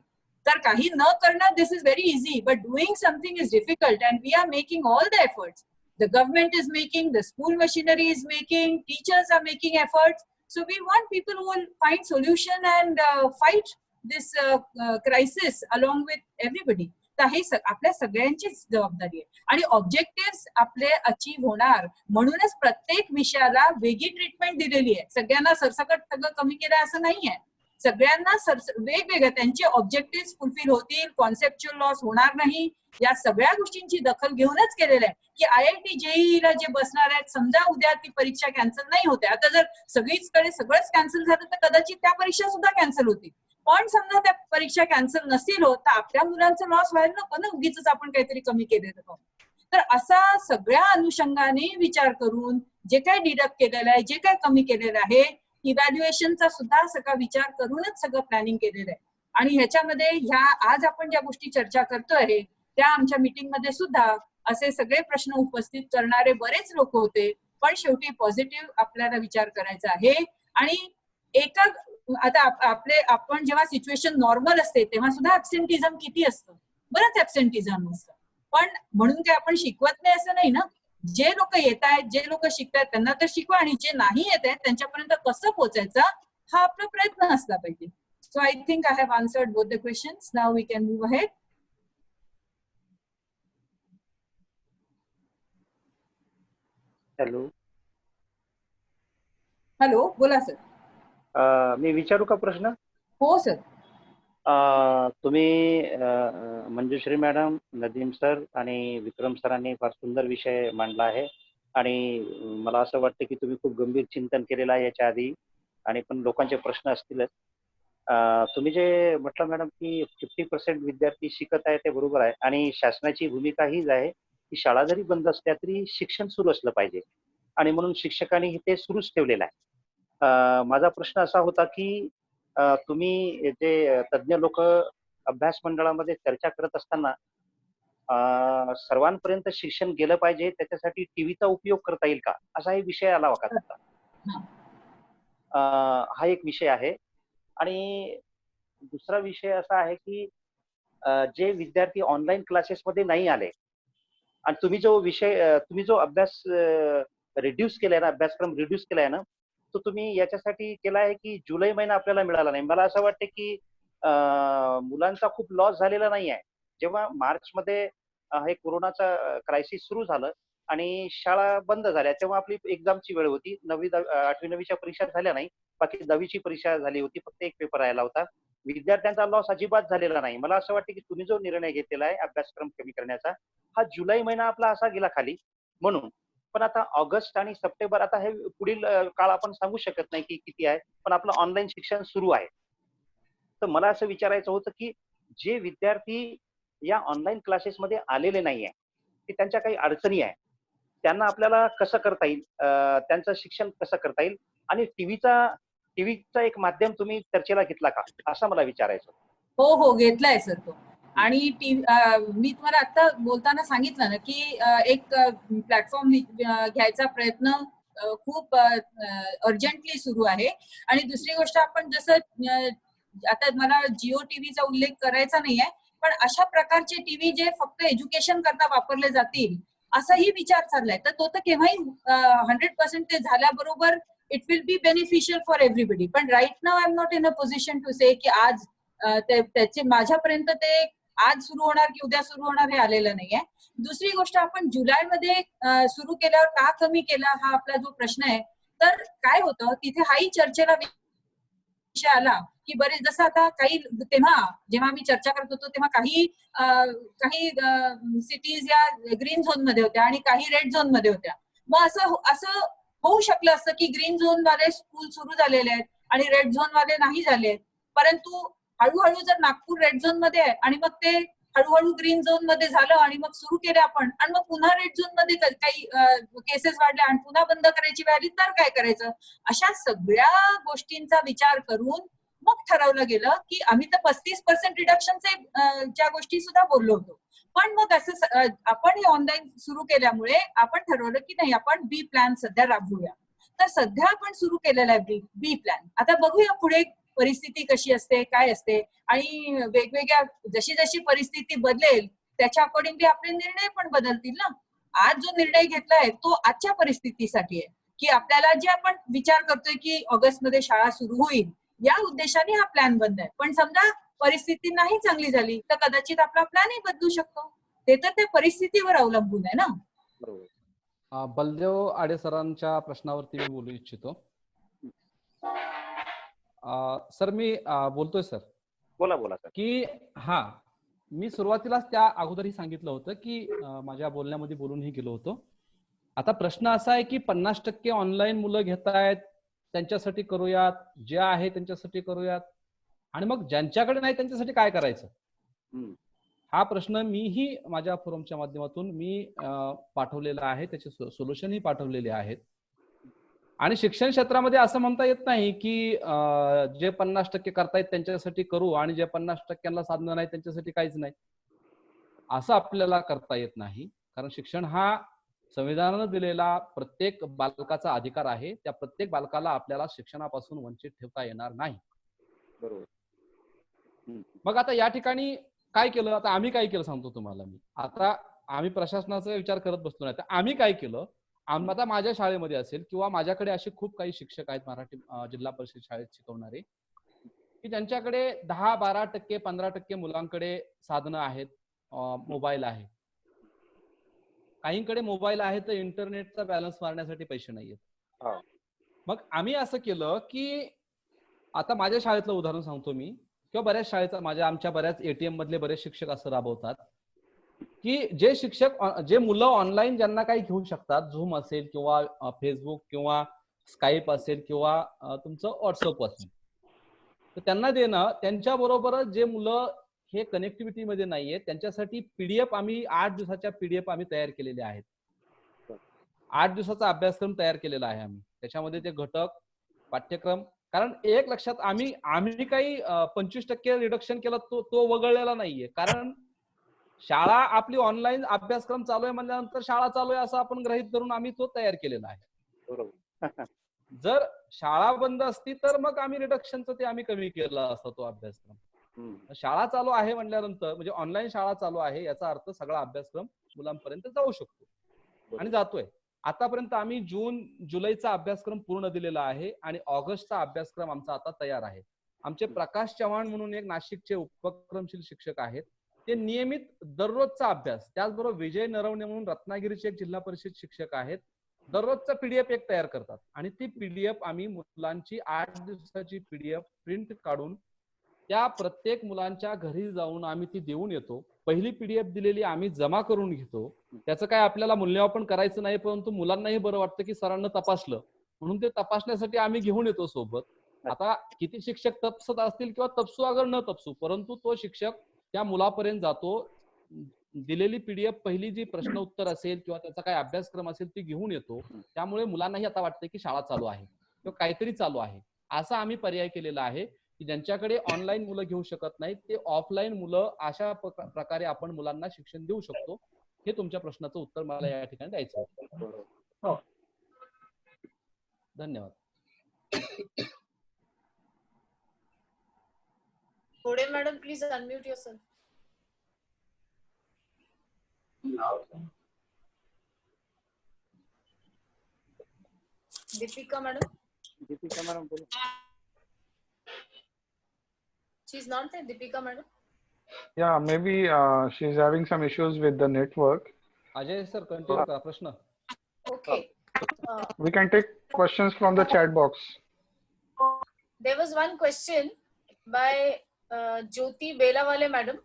Speaker 2: तर काही न करणं this is very easy, but doing something is difficult and we are making all the efforts. The government is making, the school machinery is making, teachers are making efforts. So we want people who will find solution and fight this crisis along with everybody. तर हे आपल्या सगळ्यांचीच जबाबदारी आहे आणि objective आपले achieve होणार म्हणूनच प्रत्येक विषयाला वेगळी ट्रीटमेंट दिलेली आहे. सगळ्यांना सरसकट सगळं कमी केलं असं नाहीये. सगळ्यांना वेगवेगळ्या त्यांचे ऑब्जेक्टिव्ह फुलफिल होतील, कॉन्सेप्च्युअल लॉस होणार नाही, या सगळ्या गोष्टींची दखल घेऊनच केलेलं आहे की IIT JEE ला जे बसणार आहेत, समजा उद्या ती परीक्षा कॅन्सल नाही होते. आता जर सगळीचकडे सगळंच कॅन्सल झालं तर कदाचित त्या परीक्षा सुद्धा कॅन्सल होतील. पण समजा त्या परीक्षा कॅन्सल नसतील होत तर आपल्या मुलांचं लॉस व्हायला नको ना, उगीच आपण काहीतरी कमी केलेलं. तर असा सगळ्या अनुषंगाने विचार करून जे काही डिडक्ट केलेलं आहे, जे काही कमी केलेलं आहे, इव्हॅल्युएशनचा सुद्धा सगळा विचार करूनच सगळं प्लॅनिंग केलेलं आहे. आणि ह्याच्यामध्ये ह्या आज आपण ज्या गोष्टी चर्चा करतोय त्या आमच्या मीटिंग मध्ये सुद्धा असे सगळे प्रश्न उपस्थित करणारे बरेच लोक होते. पण शेवटी पॉझिटिव्ह आपल्याला विचार करायचा आहे. आणि आता आपण जेव्हा सिच्युएशन नॉर्मल असते तेव्हा सुद्धा ऍब्सेंटिझम किती असतं, बरंच ऍब्सेंटिझम असतं. पण म्हणून काय आपण शिकवत नाही असं नाही ना. जे लोक येत आहेत, जे लोक शिकतायत त्यांना तर शिकवा आणि जे नाही येत आहेत त्यांच्यापर्यंत कसं पोहोचायचं हा आपला प्रयत्न असला पाहिजे. So I think I have answered both the questions. Now we can move ahead.
Speaker 7: Hello
Speaker 2: hello, बोला सर.
Speaker 7: मी विचारू का प्रश्न?
Speaker 2: हो सर.
Speaker 7: तुम्ही मंजुश्री मॅडम, नदीम सर आणि विक्रम सरांनी फार सुंदर विषय मांडला आहे आणि मला असं वाटतं की तुम्ही खूप गंभीर चिंतन केलेलं आहे याच्या आधी आणि पण लोकांचे प्रश्न असतीलच. तुम्ही जे म्हटलं मॅडम की 50% विद्यार्थी शिकत आहे ते बरोबर आहे आणि शासनाची भूमिका हीच आहे की शाळा जरी बंद असल्या तरी शिक्षण सुरू असलं पाहिजे. आणि म्हणून शिक्षकांनी ते सुरूच ठेवलेलं आहे. माझा प्रश्न असा होता की तुम्ही जे तज्ज्ञ लोक अभ्यास मंडळामध्ये चर्चा करत असताना सर्वांपर्यंत शिक्षण गेलं पाहिजे त्याच्यासाठी टीव्हीचा उपयोग करता येईल का, असा एक विषय आला होता तुमचा. हा एक विषय आहे. आणि दुसरा विषय असा आहे की जे विद्यार्थी ऑनलाईन क्लासेसमध्ये नाही आले आणि तुम्ही जो अभ्यास रिड्यूस केलाय ना, अभ्यासक्रम रिड्यूस केलाय ना, तो तुम्ही याच्यासाठी केला आहे की जुलै महिना आपल्याला मिळाला नाही. मला असं वाटतं की मुलांचा खूप लॉस झालेला नाही आहे. जेव्हा मार्चमध्ये हे कोरोनाचा क्रायसिस सुरू झालं आणि शाळा बंद झाल्या तेव्हा आपली एक्झामची वेळ होती. 8वी 9वीच्या परीक्षा झाल्या नाही, बाकी 10वीची परीक्षा झाली होती, फक्त एक पेपर राहिला होता. विद्यार्थ्यांचा लॉस अजिबात झालेला नाही. मला असं वाटतं की तुम्ही जो निर्णय घेतलेला आहे अभ्यासक्रम कमी करण्याचा, हा जुलै महिना आपला असा गेला खाली म्हणून. पण आता ऑगस्ट आणि सप्टेंबर, आता हे पुढील काळ आपण सांगू शकत नाही की किती आहे, पण आपलं ऑनलाईन शिक्षण सुरू आहे. तर मला असं विचारायचं होतं की जे विद्यार्थी या ऑनलाईन क्लासेसमध्ये आलेले नाहीये, की त्यांच्या काही अडचणी आहे, त्यांना आपल्याला कसं करता येईल, त्यांचं शिक्षण कसं करता येईल, आणि टीव्हीचा एक माध्यम तुम्ही चर्चेला घेतला का, असं मला विचारायचं.
Speaker 2: हो घेतलाय सर तो. आणि मी तुम्हाला आता बोलताना सांगितलं ना की एक प्लॅटफॉर्म घ्यायचा प्रयत्न खूप अर्जंटली सुरू आहे. आणि दुसरी गोष्ट, आपण जसं आता मला जिओ टीव्हीचा उल्लेख करायचा नाहीये, पण अशा प्रकारचे टीव्ही जे फक्त एज्युकेशन करता वापरले जातील असाही विचार चाललाय. तर तो तर केव्हाही 100% ते झाल्याबरोबर it will be beneficial for everybody. पण right now I am not in a position to say की आज त्याचे माझ्यापर्यंत ते आज सुरू होणार की उद्या सुरू होणार हे आलेलं नाहीये. दुसरी गोष्ट, आपण जुलैमध्ये सुरू केल्यावर का कमी केला हा आपला जो प्रश्न आहे, तर काय होतं तिथे हाही चर्चेला विषय आला की बरेच, जसं आता काही तेव्हा जेव्हा आम्ही चर्चा करत होतो तेव्हा काही सिटीज या ग्रीन झोन मध्ये होत्या आणि काही रेड झोन मध्ये होत्या. मग असं होऊ शकलं असतं की ग्रीन झोन वाले स्कूल सुरू झालेले आहेत आणि रेड झोन वाले नाही झाले. परंतु हळूहळू जर नागपूर रेड झोन मध्ये आहे आणि मग ते हळूहळू ग्रीन झोन मध्ये झालं आणि मग सुरू केले आपण, आणि मग पुन्हा रेड झोन मध्ये काही केसेस वाढल्या आणि पुन्हा बंद करायची वेळ आली तर काय करायचं. अशा सगळ्या गोष्टींचा विचार करून मग ठरवलं गेलं की आम्ही तर 35% रिडक्शनचे ज्या गोष्टी सुद्धा बोललो होतो. पण मग असं आपण हे ऑनलाईन सुरू केल्यामुळे आपण ठरवलं की नाही, आपण बी प्लॅन सध्या राबवूया. तर सध्या आपण सुरू केलेला आहे बी प्लॅन. आता बघूया पुढे परिस्थिती कशी असते, काय असते, आणि वेगवेगळ्या जशी जशी परिस्थिती बदलेल त्याच्या अकॉर्डिंगली आपले निर्णय पण बदलतील ना. आज जो निर्णय घेतलाय तो आजच्या परिस्थितीसाठी आहे की आपल्याला जे आपण विचार करतोय की ऑगस्ट मध्ये शाळा सुरू होईल या उद्देशाने हा प्लॅन बनलाय. पण समजा परिस्थिती नाही चांगली झाली तर कदाचित आपला प्लॅनही बदलू शकतो. ते तर त्या परिस्थितीवर अवलंबून आहे ना.
Speaker 5: बलदेव आडे सरांच्या प्रश्नावरती मी बोलू इच्छितो. सर मी बोलतोय सर.
Speaker 7: बोला सर.
Speaker 5: की मी सुरुवातीलाच त्या अगोदरही सांगितलं होतं की माझ्या बोलण्यामध्ये बोलूनही गेलो होतो. आता प्रश्न असा आहे की 50% ऑनलाईन मुलं घेत आहेत त्यांच्यासाठी करूयात, जे आहे त्यांच्यासाठी करूयात, आणि मग ज्यांच्याकडे नाही त्यांच्यासाठी काय करायचं, हा प्रश्न मीही माझ्या फोरमच्या माध्यमातून मी पाठवलेला आहे. त्याचे सोल्युशनही पाठवलेले आहेत. आणि शिक्षण क्षेत्रामध्ये असं म्हणता येत नाही की जे 50% करतायत त्यांच्यासाठी करू आणि जे 50%ला साधनं नाही त्यांच्यासाठी काहीच नाही, असं आपल्याला करता येत नाही. कारण शिक्षण हा संविधानानं दिलेला प्रत्येक बालकाचा अधिकार आहे. त्या प्रत्येक बालकाला आपल्याला शिक्षणापासून वंचित ठेवता येणार नाही.
Speaker 7: बरोबर.
Speaker 5: मग आता या ठिकाणी काय केलं, आता आम्ही काय केलं सांगतो तुम्हाला मी. आता आम्ही प्रशासनाचा विचार करत बसलो नाही, तर आम्ही काय केलं, आता माझ्या शाळेमध्ये असेल किंवा माझ्याकडे असे खूप काही शिक्षक आहेत मराठी जिल्हा परिषद शाळेत शिकवणारे की ज्यांच्याकडे 10-12%, 15% मुलांकडे साधनं आहेत, मोबाईल आहे. काहींकडे मोबाईल आहे तर इंटरनेटचा बॅलन्स मारण्यासाठी पैसे नाहीयेत. मग आम्ही असं केलं की आता माझ्या शाळेतलं उदाहरण सांगतो मी, किंवा बऱ्याच शाळेचं, आमच्या बऱ्याच एटीएम मधले बरेच शिक्षक असं राबवतात की जे शिक्षक, जे मुलं ऑनलाईन ज्यांना काही घेऊ शकतात, झूम असेल किंवा फेसबुक किंवा स्काईप असेल किंवा तुमचं व्हॉट्सअप असेल, तर त्यांना देणं. त्यांच्या बरोबरच जे मुलं हे कनेक्टिव्हिटी मध्ये नाहीये त्यांच्यासाठी पीडीएफ, आम्ही 8 दिवसाच्या पीडीएफ आम्ही तयार केलेल्या आहेत. 8 दिवसाचा अभ्यासक्रम तयार केलेला आहे आम्ही. त्याच्यामध्ये ते घटक, पाठ्यक्रम, कारण एक लक्षात आम्ही काही 25% रिडक्शन केलं तो वगळलेला नाहीये. कारण शाळा आपली ऑनलाईन अभ्यासक्रम चालू आहे म्हणल्यानंतर शाळा चालू आहे असं आपण गृहीत धरून आम्ही तो तयार केलेला आहे.
Speaker 7: बरोबर.
Speaker 5: जर शाळा बंद असती तर मग आम्ही रिडक्शनचं ते आम्ही कमी केला असता तो अभ्यासक्रम. शाळा चालू आहे म्हणल्यानंतर म्हणजे ऑनलाईन शाळा चालू आहे याचा अर्थ सगळा अभ्यासक्रम मुलांपर्यंत जाऊ शकतो आणि जातोय. आतापर्यंत आम्ही जुलैचा अभ्यासक्रम पूर्ण दिलेला आहे आणि ऑगस्टचा अभ्यासक्रम आमचा आता तयार आहे. आमचे प्रकाश चव्हाण म्हणून एक नाशिकचे उपक्रमशील शिक्षक आहेत, ते नियमित दररोजचा अभ्यास, त्याचबरोबर विजय नरवणे म्हणून रत्नागिरीचे एक जिल्हा परिषद शिक्षक आहेत, दररोजचा पीडीएफ एक तयार करतात आणि ती पीडीएफ आम्ही मुलांची 8 दिवसाची पीडीएफ प्रिंट काढून त्या प्रत्येक मुलांच्या घरी जाऊन आम्ही ती देऊन येतो. पहिली पीडीएफ दिलेली आम्ही जमा करून घेतो. त्याचं काय आपल्याला मूल्यमापन करायचं नाही, परंतु मुलांनाही बरं वाटतं की सरांना तपासलं म्हणून ते तपासण्यासाठी आम्ही घेऊन येतो सोबत. आता किती शिक्षक तपसत असतील किंवा तपसू अगर न तपसू, परंतु तो शिक्षक त्या मुलापर्यंत जातो, दिलेली पीडीएफ पहिली जी प्रश्न उत्तर असेल किंवा त्याचा काय अभ्यासक्रम असेल ती घेऊन येतो. त्यामुळे मुलांनाही आता वाटतं की शाळा चालू आहे किंवा काहीतरी चालू आहे. असा आम्ही पर्याय केलेला आहे की ज्यांच्याकडे ऑनलाईन मुलं घेऊ शकत नाहीत ते ऑफलाईन मुलं अशा प्रकारे आपण मुलांना शिक्षण देऊ शकतो. हे तुमच्या प्रश्नाचं उत्तर मला या ठिकाणी द्यायचं होतं.
Speaker 1: हो.
Speaker 5: धन्यवाद.
Speaker 4: Bode madam, please unmute yourself. Deepika madam.
Speaker 7: Deepika madam बोला.
Speaker 4: She's not there, Deepika madam.
Speaker 3: Yeah, maybe she's having some issues with the network.
Speaker 5: Ajay sir continue करा प्रश्न.
Speaker 4: Okay.
Speaker 3: We can take questions from the chat box.
Speaker 4: There was one question by Jyoti Belawale madam.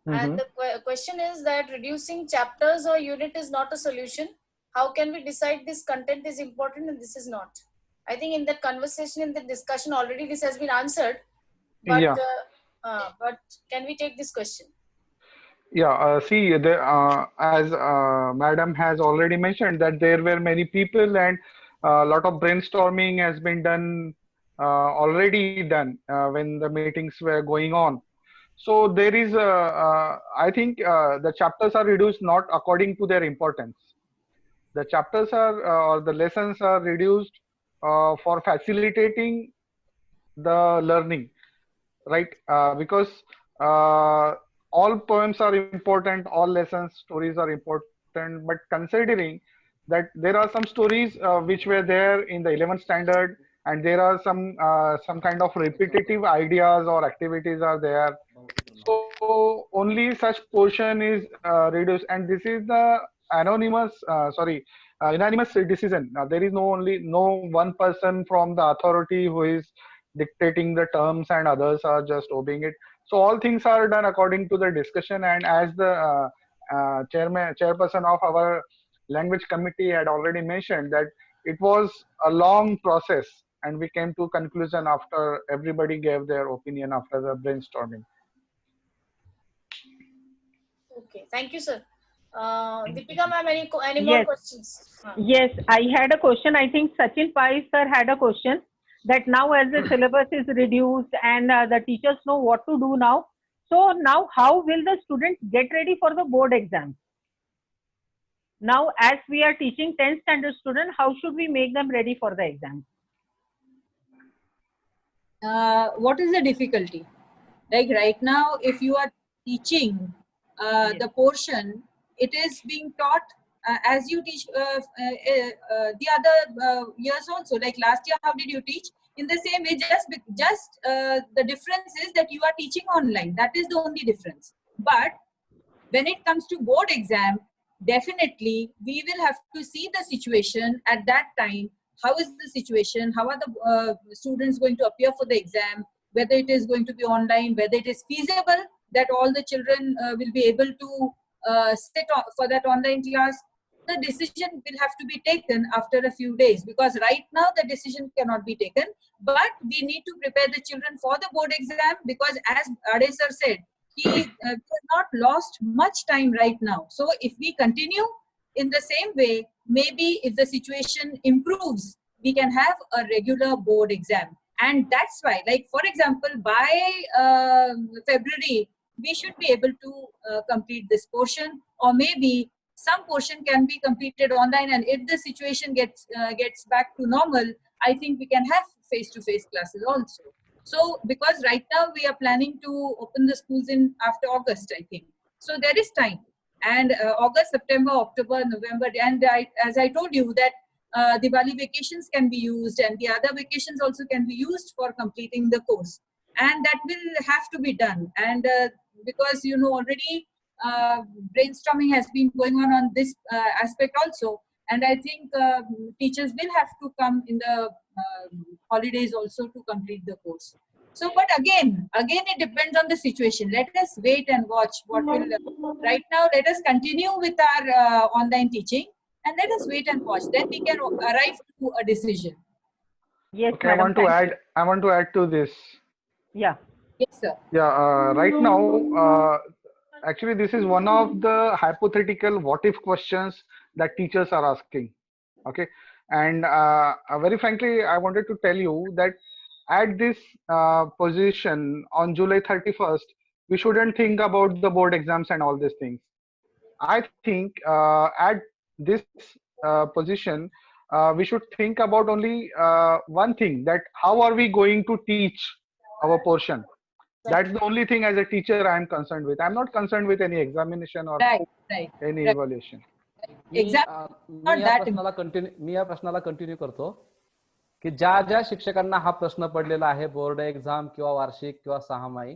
Speaker 4: And the question is that reducing chapters or unit is not a solution. How can we decide this content is important and this is not? I think in that conversation, in the discussion, already this has been answered. But,
Speaker 3: Yeah.
Speaker 4: But can we take this question?
Speaker 3: Yeah, see, as Madam has already mentioned that there were many people and a lot of brainstorming has been done, already done when the meetings were going on. So there is, I think the chapters are reduced not according to their importance. The chapters are, or the lessons are reduced for facilitating the learning, right? Because all poems are important, all lessons, stories are important, but considering that there are some stories which were there in the 11th standard and there are some kind of repetitive ideas or activities are there. So only such portion is reduced, and this is the unanimous decision. There is no one person from the authority who is dictating the terms and others are just obeying it. So all things are done according to the discussion, and as the chairperson of our language committee had already mentioned that it was a long process and we came to conclusion after everybody gave their opinion after the brainstorming.
Speaker 4: Okay, thank you, sir. Deepika ma'am, any more questions?
Speaker 8: Yes, I had a question. I think Sachin Pai sir had a question that now as the syllabus is reduced and the teachers know what to do now. So now how will the students get ready for the board exams? Now as we are teaching 10th standard students, how should we make them ready for the exams?
Speaker 2: What is the difficulty? Like right now, if you are teaching the portion, it is being taught as you teach the other years also. Like last year, how did you teach? In the same way, just the difference is that you are teaching online. That is the only difference. But when it comes to board exam, definitely we will have to see the situation at that time. How is the situation? How are the students going to appear for the exam? Whether it is going to be online, whether it is feasible that all the children will be able to sit for that online class. The decision will have to be taken after a few days, because right now the decision cannot be taken. But we need to prepare the children for the board exam, because as Ade sir said, he has not lost much time right now. So if we continue in the same way, maybe if the situation improves, we can have a regular board exam. And that's why, like for example, by February, we should be able to complete this portion, or maybe some portion can be completed online. And if the situation gets back to normal, I think we can have face-to-face classes also. So because right now we are planning to open the schools in after August, I think. So there is time. And August, September, October, November, and as I told you that Diwali vacations can be used, and the other vacations also can be used for completing the course, and that will have to be done. And because already brainstorming has been going on this aspect also, and I think teachers will have to come in the holidays also to complete the course. So, but again, it depends on the situation. Let us wait and watch what will. Right now, let us continue with our online teaching, and let us wait and watch. Then we can arrive to a decision.
Speaker 8: Yes,
Speaker 3: Okay,
Speaker 8: madam.
Speaker 3: I want to add to this.
Speaker 8: Yeah.
Speaker 2: Yes, sir.
Speaker 3: Yeah, right now, actually, this is one of the hypothetical what if questions that teachers are asking. Okay, and very frankly, I wanted to tell you that at this position on July 31st, we shouldn't think about the board exams and all these things. I think at this position, we should think about only one thing, that how are we going to teach our portion. That's the only thing as a teacher I am concerned with. I'm not concerned with any examination or
Speaker 2: Right.
Speaker 3: any evaluation.
Speaker 5: मी या प्रश्नाला continue करतो की ज्या शिक्षकांना हा प्रश्न पडलेला आहे, बोर्ड एक्झाम किंवा वार्षिक किंवा सहामाही,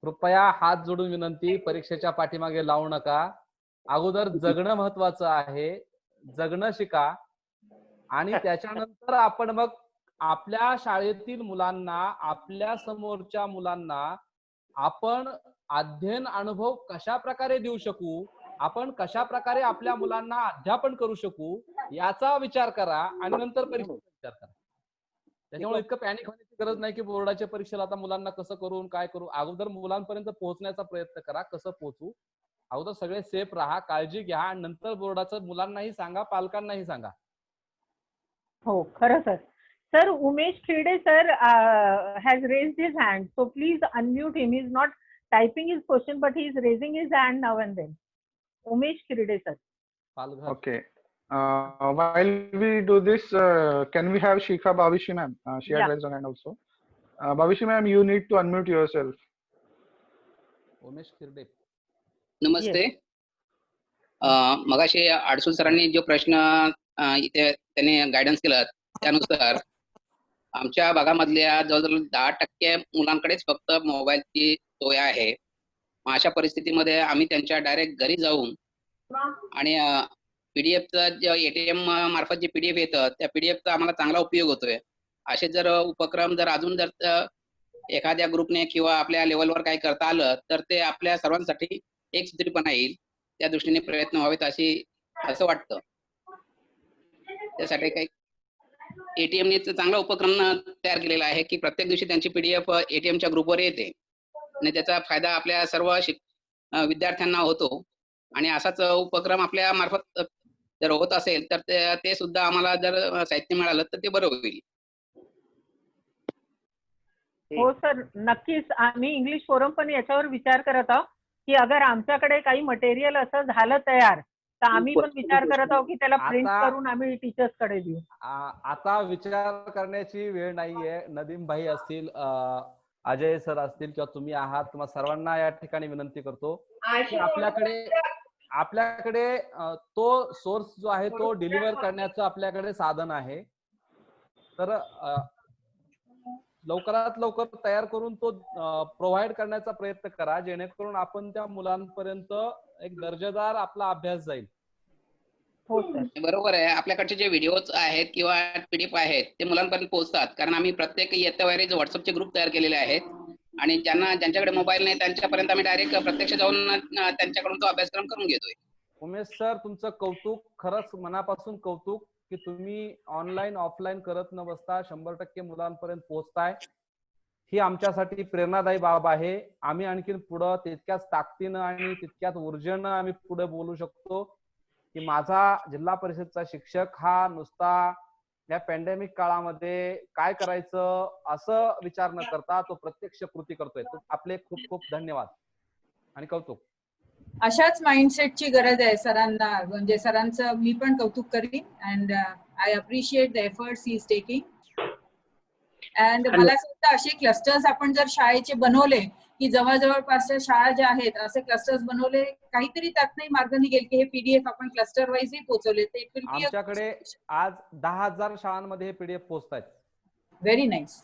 Speaker 5: कृपया हात जोडून विनंती, परीक्षेच्या पाठीमागे लावू नका. अगोदर जगणं महत्वाचं आहे, जगणं शिका, आणि त्याच्यानंतर आपण मग आपल्या शाळेतील मुलांना, आपल्या समोरच्या मुलांना आपण अध्ययन अनुभव कशा प्रकारे देऊ शकू, आपण कशा प्रकारे आपल्या मुलांना अध्यापन करू शकू याचा विचार करा, आणि नंतर परीक्षेचा विचार करा. त्याच्यामुळे इतकं पॅनिक होण्याची गरज नाही की बोर्डाच्या परीक्षेला आता मुलांना कसं करून काय करू. अगोदर मुलांपर्यंत पोहोचण्याचा प्रयत्न करा. कसं पोहोचू, अगोदर सगळे सेफ राहा, काळजी घ्या, आणि नंतर बोर्डाचं मुलांनाही सांगा, पालकांनाही सांगा.
Speaker 8: हो, खरं sir. Sir, Umesh Khirde sir has raised his hand, so please unmute him. He is not typing his question, but he is raising his hand now and then. Umesh Khirde sir.
Speaker 3: Okay. While we do this, can we have Shikha Bhavishi ma'am? She had raised her hand also. Bhavishi ma'am, you need to unmute yourself.
Speaker 5: Umesh Khirde.
Speaker 9: नमस्ते. मगाशी अडसूळ सरांनी जो प्रश्न इथे त्यांनी guidance केलं त्यानुसार आमच्या भागामधल्या जवळजवळ 10% मुलांकडेच फक्त मोबाईलची सोय आहे. अशा परिस्थितीमध्ये आम्ही त्यांच्या डायरेक्ट घरी जाऊन आणि पीडीएफचं जे एटीएम मार्फत जे पीडीएफ येतं त्या पीडीएफचा आम्हाला चांगला उपयोग होतोय. असे जर उपक्रम जर अजून जर एखाद्या ग्रुपने किंवा आपल्या लेवलवर काही करता आलं तर ते आपल्या सर्वांसाठी एक सुत्रीपणा येईल. त्या दृष्टीने प्रयत्न व्हावेत असं वाटतं. त्यासाठी काही एटीएमने चांगला उपक्रम तयार केलेला आहे की प्रत्येक दिवशी त्यांची पीडीएफ एटीएमच्या ग्रुपवर येते आणि त्याचा फायदा आपल्या सर्व विद्यार्थ्यांना होतो. आणि असाच उपक्रम आपल्या मार्फत जर होत असेल तर ते सुद्धा आम्हाला जर साहित्य मिळालं तर ते बरं होईल.
Speaker 8: हो सर, नक्कीच. आम्ही इंग्लिश फोरम पण याच्यावर विचार करत आहोत की अगर आमच्याकडे काही मटेरियल असं झालं तयार तर आम्ही पण विचार करत आहोत की त्याला प्रिंट करून आम्ही टीचर्स कडे देऊ.
Speaker 5: आता विचार करण्याची वेळ नाहीये. नदीम भाई असतील, अजय सर असतील किंवा तुम्ही आहात, तुम्हाला सर्वांना या ठिकाणी विनंती करतो की आपल्याकडे तो सोर्स जो आहे तो डिलिव्हर करण्याचं आपल्याकडे साधन आहे. तर लवकरात लवकर तयार करून तो प्रोव्हाइड करण्याचा प्रयत्न करा, जेणेकरून आपण त्या मुलांपर्यंत एक दर्जेदार आपला अभ्यास जाईल.
Speaker 8: हो सर,
Speaker 9: बरोबर आहे. आपल्याकडचे जे व्हिडिओज आहेत किंवा पीडीएफ आहेत ते मुलांपर्यंत पोहोचतात, कारण आम्ही प्रत्येक इयत्ता वारीज व्हॉट्सअपचे ग्रुप तयार केलेले आहेत आणि ज्यांच्याकडे मोबाईल नाही त्यांच्यापर्यंत आम्ही डायरेक्ट प्रत्यक्ष जाऊन त्यांच्याकडून तो अभ्यासक्रम करून घेतोय.
Speaker 5: उमेश सर, तुमचं कौतुक, खरंच मनापासून कौतुक की तुम्ही ऑनलाईन ऑफलाईन करत न बसता 100% मुलांपर्यंत पोहोचताय. ही आमच्यासाठी प्रेरणादायी बाब आहे. आम्ही आणखीन पुढं तितक्याच ताकदीनं आणि तितक्याच ऊर्जेनं आम्ही पुढे बोलू शकतो. की माझा जिल्हा परिषदचा शिक्षक हा नुसता या पॅन्डेमिक काळामध्ये काय करायचं असं विचार न करता तो प्रत्यक्ष कृती करतोय. तर आपले खूप खूप धन्यवाद आणि कौतुक.
Speaker 2: अशाच माइंडसेटची गरज आहे सरांना, म्हणजे सरांचं मी पण कौतुक करीन. And I appreciate the efforts he is taking. And मला असं वाटतं असे क्लस्टर्स आपण जर शाळेचे बनवले, की जवळपासच्या शाळा ज्या आहेत असे क्लस्टर्स बनवले, काहीतरी त्यातनंही मार्ग निघेल की हे पीडीएफ आपण क्लस्टर वाईजही पोहोचवले तर इट विल बी
Speaker 5: आमच्याकडे आज 10,000 शाळांमध्ये हे पीडीएफ पोहोचतायत.
Speaker 2: Very nice.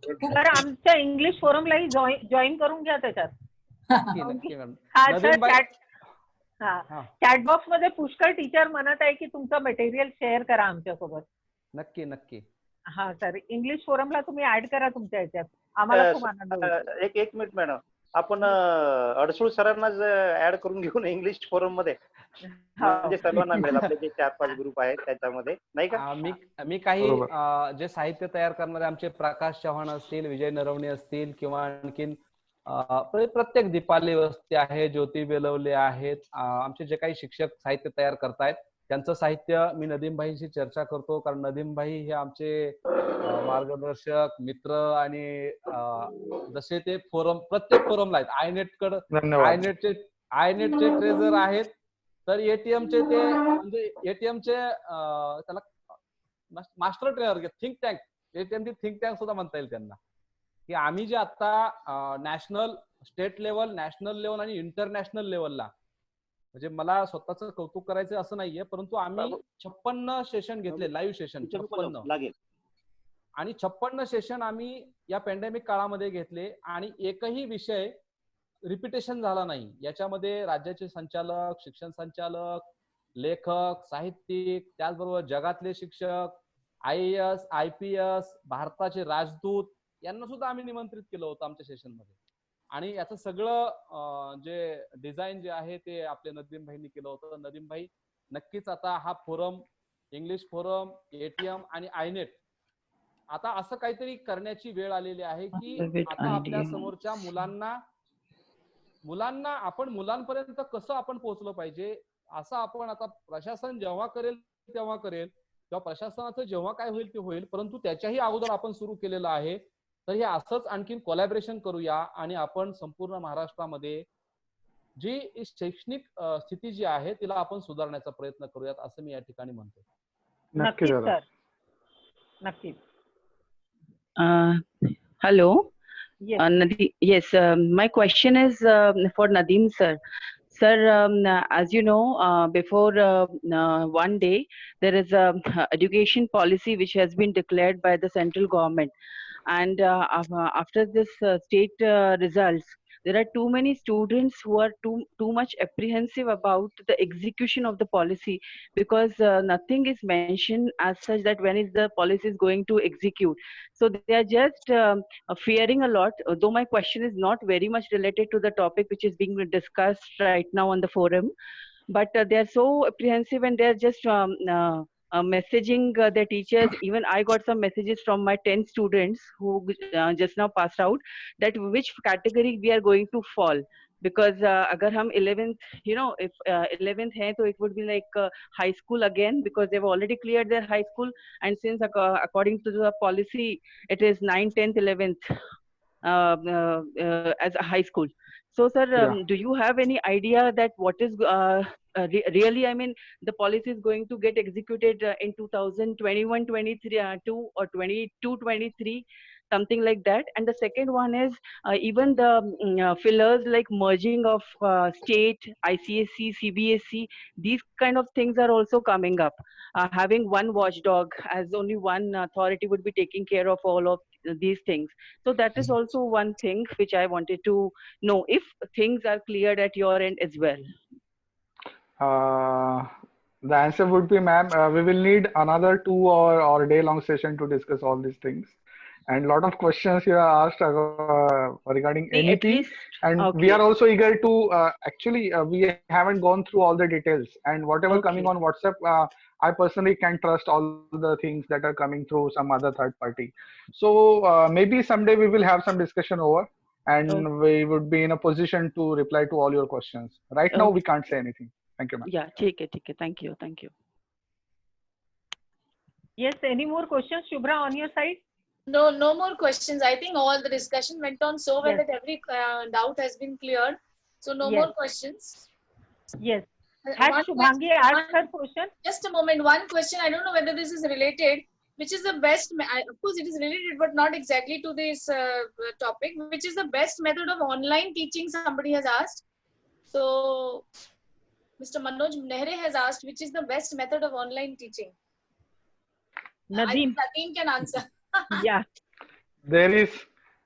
Speaker 8: सर आमच्या इंग्लिश फोरमलाही जॉईन करून घ्या त्याच्यात.
Speaker 5: नक्की मॅडम.
Speaker 8: हा सर,
Speaker 5: नदीमबाई,
Speaker 8: चॅट बॉक्स मध्ये पुष्कळ टीचर म्हणत आहे की तुमचं मटेरियल शेअर करा आमच्यासोबत.
Speaker 5: नक्की नक्की.
Speaker 8: हा सर, इंग्लिश फोरमला तुम्ही ऍड करा तुमच्या ह्याच्यात, आम्हाला खूप आनंद होईल.
Speaker 7: एक मिनिट मॅडम, आपण अडसूळ सरांनाच ऍड करून घेऊ ना इंग्लिश फोरम मध्ये, म्हणजे सर्वांना मिळेल. आपले जे 4-5 ग्रुप आहेत त्याच्यामध्ये, नाही का?
Speaker 5: मी काही जे साहित्य तयार करणारे आमचे प्रकाश चव्हाण असतील, विजय नरवणे असतील, किंवा आणखीन प्रत्येक दीपाली वस्ती आहे, ज्योती बेलवले आहेत, आमचे जे काही शिक्षक साहित्य तयार करतायत त्यांचं साहित्य मी नदीमभाईंशी चर्चा करतो. कारण नदीमभाई हे आमचे मार्गदर्शक मित्र आणि जसे ते फोरम प्रत्येक फोरमला आहेत. आयनेटचे ट्रेझर आहेत, तर एटीएमचे ते म्हणजे एटीएमचे त्याला मास्टर ट्रेनर, थिंक टँक, एटीएमची थिंक टँक सुद्धा म्हणता येईल त्यांना. की आम्ही जे आता national, state level, national level आणि इंटरनॅशनल लेवलला, म्हणजे मला स्वतःच कौतुक करायचं असं नाहीये, परंतु आम्ही 56 सेशन घेतले, लाईव्ह सेशन 56, आणि 56 सेशन आम्ही या पॅन्डेमिक काळामध्ये घेतले आणि एकही विषय रिपिटेशन झाला नाही. याच्यामध्ये राज्याचे संचालक, शिक्षण संचालक, लेखक, साहित्यिक, त्याचबरोबर जगातले शिक्षक, IAS, IPS, भारताचे राजदूत यांना सुद्धा आम्ही निमंत्रित केलं होतं आमच्या सेशन मध्ये. आणि याचं सगळं जे डिझाईन जे आहे ते आपले नदीम भाईंनी केलं होतं. नदीम भाई, नक्कीच आता हा फोरम, इंग्लिश फोरम, एटीएम आणि आयनेट, आता असं काहीतरी करण्याची वेळ आलेली आहे की आता आपल्या समोरच्या मुलांना आपण मुलांपर्यंत कसं आपण पोहोचलं पाहिजे, असं आपण आता प्रशासन जेव्हा करेल तेव्हा करेल, किंवा प्रशासनाचं जेव्हा काय होईल ते होईल, परंतु त्याच्याही अगोदर आपण सुरू केलेलं आहे. तर हे असंच आणखीन कोलॅबरेशन करूया आणि आपण संपूर्ण महाराष्ट्रामध्ये जी शैक्षणिक स्थिती जी आहे तिला आपण सुधारण्याचा प्रयत्न करूयात, असं मी या ठिकाणी म्हणतो.
Speaker 8: नक्कीच सर, नक्कीच.
Speaker 10: Hello. Yes, my question is for Nadeem sir. Sir, as you know, before one day, there is a education policy which has been declared by the central government. And after this state results, there are too many students who are too much apprehensive about the execution of the policy, because nothing is mentioned as such that when is the policy is going to execute. So they are just fearing a lot. Though my question is not very much related to the topic which is being discussed right now on the forum, but they are so apprehensive and they are just messaging their teachers. Even I got some messages from my 10 students who just now passed out, that which category we are going to fall. Because agar hum 11th, you know, if 11th hai, so it would be like high school again, because they've already cleared their high school. And since according to the policy, it is 9th, 10th, 11th as a high school. So sir, do you have any idea that what is really, I mean, the policy is going to get executed in 2021-23 or 22-23, something like that? And the second one is even the fillers like merging of state, ICSE, CBSE, these kind of things are also coming up. Having one watchdog, as only one authority would be taking care of all of these things. So that is also one thing which I wanted to know, if things are cleared at your end as well.
Speaker 3: The answer would be, ma'am, we will need another 2 or day-long session to discuss all these things. And a lot of questions you are asked regarding NEP. And we are also eager to, actually, we haven't gone through all the details. And whatever coming on WhatsApp, I personally can trust all the things that are coming through some other third party. So maybe someday we will have some discussion over, and we would be in a position to reply to all your questions. Right now, we can't say anything. Thank you, ma'am.
Speaker 10: Yeah, ठीक है. Thank you.
Speaker 8: Yes, any more questions, Shubhra, on your side?
Speaker 4: No, no more questions. I think all the discussion went on so well
Speaker 8: Yes.
Speaker 4: that every doubt has been cleared. So no
Speaker 8: Yes.
Speaker 4: more questions.
Speaker 8: Yes. Has
Speaker 4: One
Speaker 8: Shubhangi asked her question?
Speaker 4: Just a moment. One question. I don't know whether this is related. Which is the best? Of course, it is related, but not exactly to this topic. Which is the best method of online teaching? Somebody has asked. So, Mr. Manoj Nehre has asked, which is the best method of online teaching? I think
Speaker 8: Nadeem.
Speaker 4: Nadeem can answer.
Speaker 8: Yeah.
Speaker 3: There is,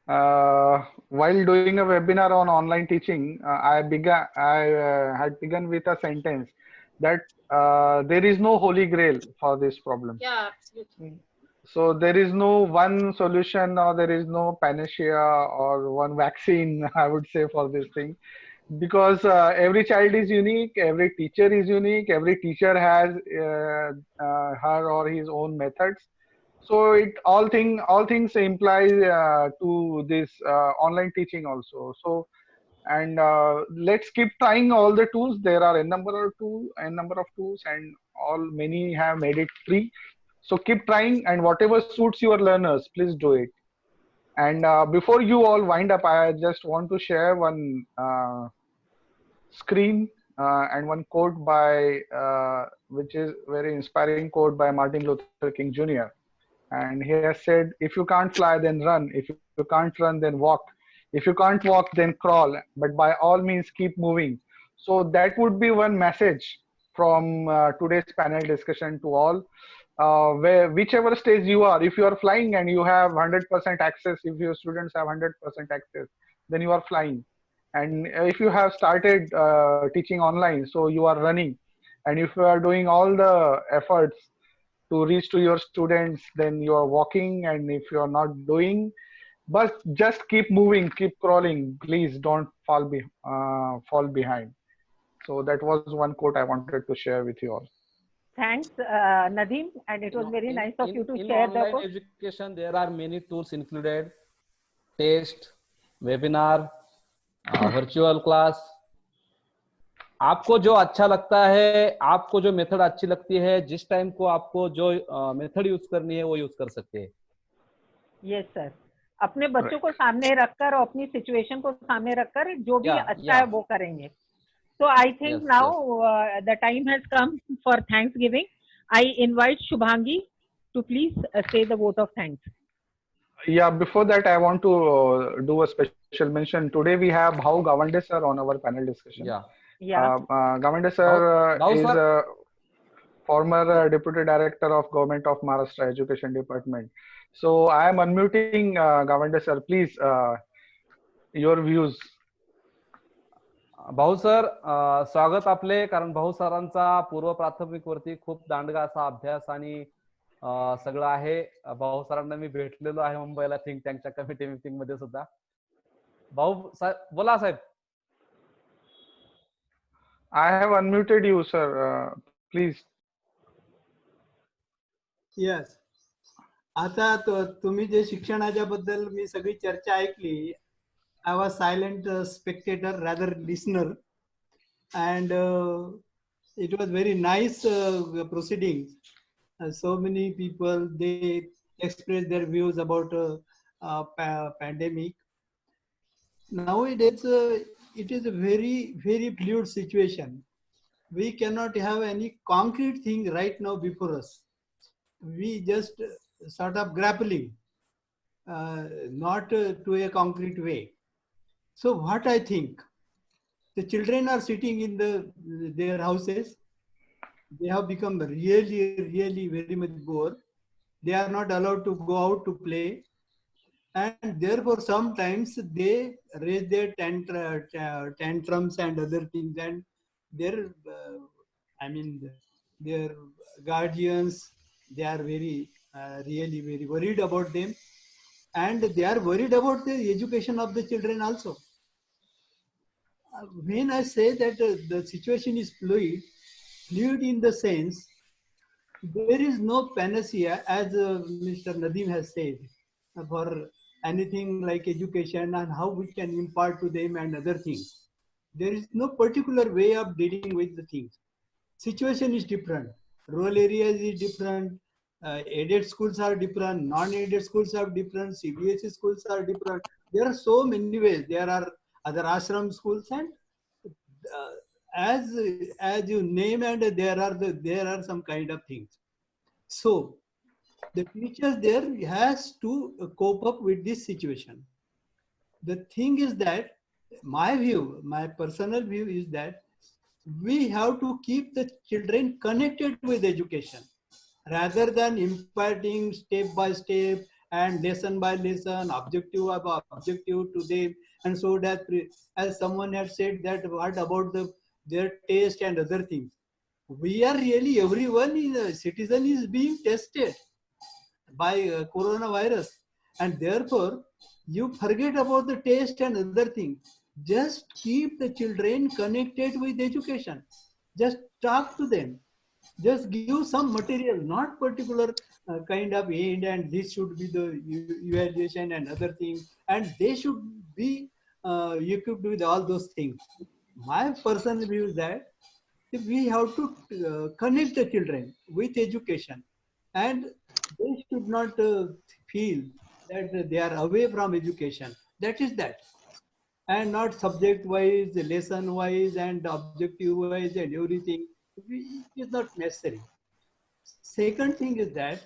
Speaker 3: while doing a webinar on online teaching, I had begun with a sentence that there is no holy grail for this problem.
Speaker 4: Yeah, absolutely.
Speaker 3: So there is no one solution, or there is no panacea or one vaccine, I would say, for this thing, because every child is unique, every teacher is unique, every teacher has her or his own methods. So all things imply to this online teaching also. So, and let's keep trying all the tools. There are a number of tools, and many have made it free. So keep trying, and whatever suits your learners, please do it. And before you all wind up, I just want to share one screen and one quote by which is very inspiring quote by Martin Luther King Jr. And he has said, if you can't fly, then run. If you can't run, then walk. If you can't walk, then crawl. But by all means, keep moving. So that would be one message from today's panel discussion to all. Whichever stage you are, if you are flying and you have 100% access, if your students have 100% access, then you are flying. And if you have started teaching online, so you are running. And if you are doing all the efforts to reach to your students, then you are walking. And if you are not doing, but just keep moving, keep crawling. Please don't fall behind. So that was one quote I wanted to share with you all.
Speaker 8: Thanks, Nadeem, and it was very nice of you to share the
Speaker 5: online
Speaker 8: quote.
Speaker 5: education, there are many tools included: test, webinar, virtual class. आपको जो अच्छा लगता है, आपको जो method अच्छी लगती है, जिस टाइम को आपको जो मेथड यूज करनी है वो यूज कर सकते हैं.
Speaker 8: यस सर, अपने बच्चों को सामने रखकर और अपनी सिचुएशन को सामने रखकर जो भी अच्छा है वो करेंगे. So I think now the time has come for Thanksgiving. I invite Shubhangi to please say the vote of thanks.
Speaker 3: Yeah, before that, I want to do a special mention. Today we have Bhau Gawande sir on our panel discussion.
Speaker 8: Yeah.
Speaker 3: Gawande sir is a former Deputy Director of Government of Maharashtra Education Department. So I am unmuting Gawande sir. Please, your views.
Speaker 5: भाऊ sir, स्वागत आपले. कारण भाऊ सरांचा पूर्व प्राथमिक वरती खूप दांडगा असा अभ्यास आणि सगळं आहे. भाऊ सरांना मी भेटलेलो आहे मुंबईला थिंक टँकच्या कमिटी मीटिंग मध्ये सुद्धा. भाऊ बोला साहेब.
Speaker 3: I have unmuted you, sir. Please.
Speaker 11: Yes. आता तुम्ही जे शिक्षणाच्या बद्दल मी सगळी चर्चा ऐकली. I was silent spectator, rather listener, and it was very nice proceedings. So many people, they expressed their views about pandemic. Nowadays, it is a very, very fluid situation. We cannot have any concrete thing right now before us. We just sort of grappling, not to a concrete way. So what I think, the children are sitting in their houses. They have become really, really very much bored. They are not allowed to go out to play. And therefore, sometimes they raise their tantrums and other things. And their, their guardians, they are very, really very worried about them. And they are worried about the education of the children also. When I say that the situation is fluid in the sense, there is no panacea, as Mr. Nadeem has said, for anything like education and how we can impart to them and other things. There is no particular way of dealing with the things. Situation is different. Rural areas is different. Aided schools are different. Non-aided schools are different. CBSE schools are different. There are so many ways. There are other ashram schools, and as you name, and there are some kind of things. So the teachers there has to cope up with this situation. The thing is that my personal view is that we have to keep the children connected with education rather than imparting step by step and lesson by lesson, objective by objective to them. And so that, as someone had said, that what about their taste and other things. We are really, everyone is a citizen is being tested by coronavirus, and therefore you forget about the taste and other things. Just keep the children connected with education. Just talk to them. Just give some material, not particular kind of aid, and this should be the evaluation and other things, and they should be equipped with all those things. My personal view is that we have to connect the children with education, and they should not feel that they are away from education. That is that, and not subject wise, lesson wise, and objective wise, and everything. It is not necessary. Second thing is that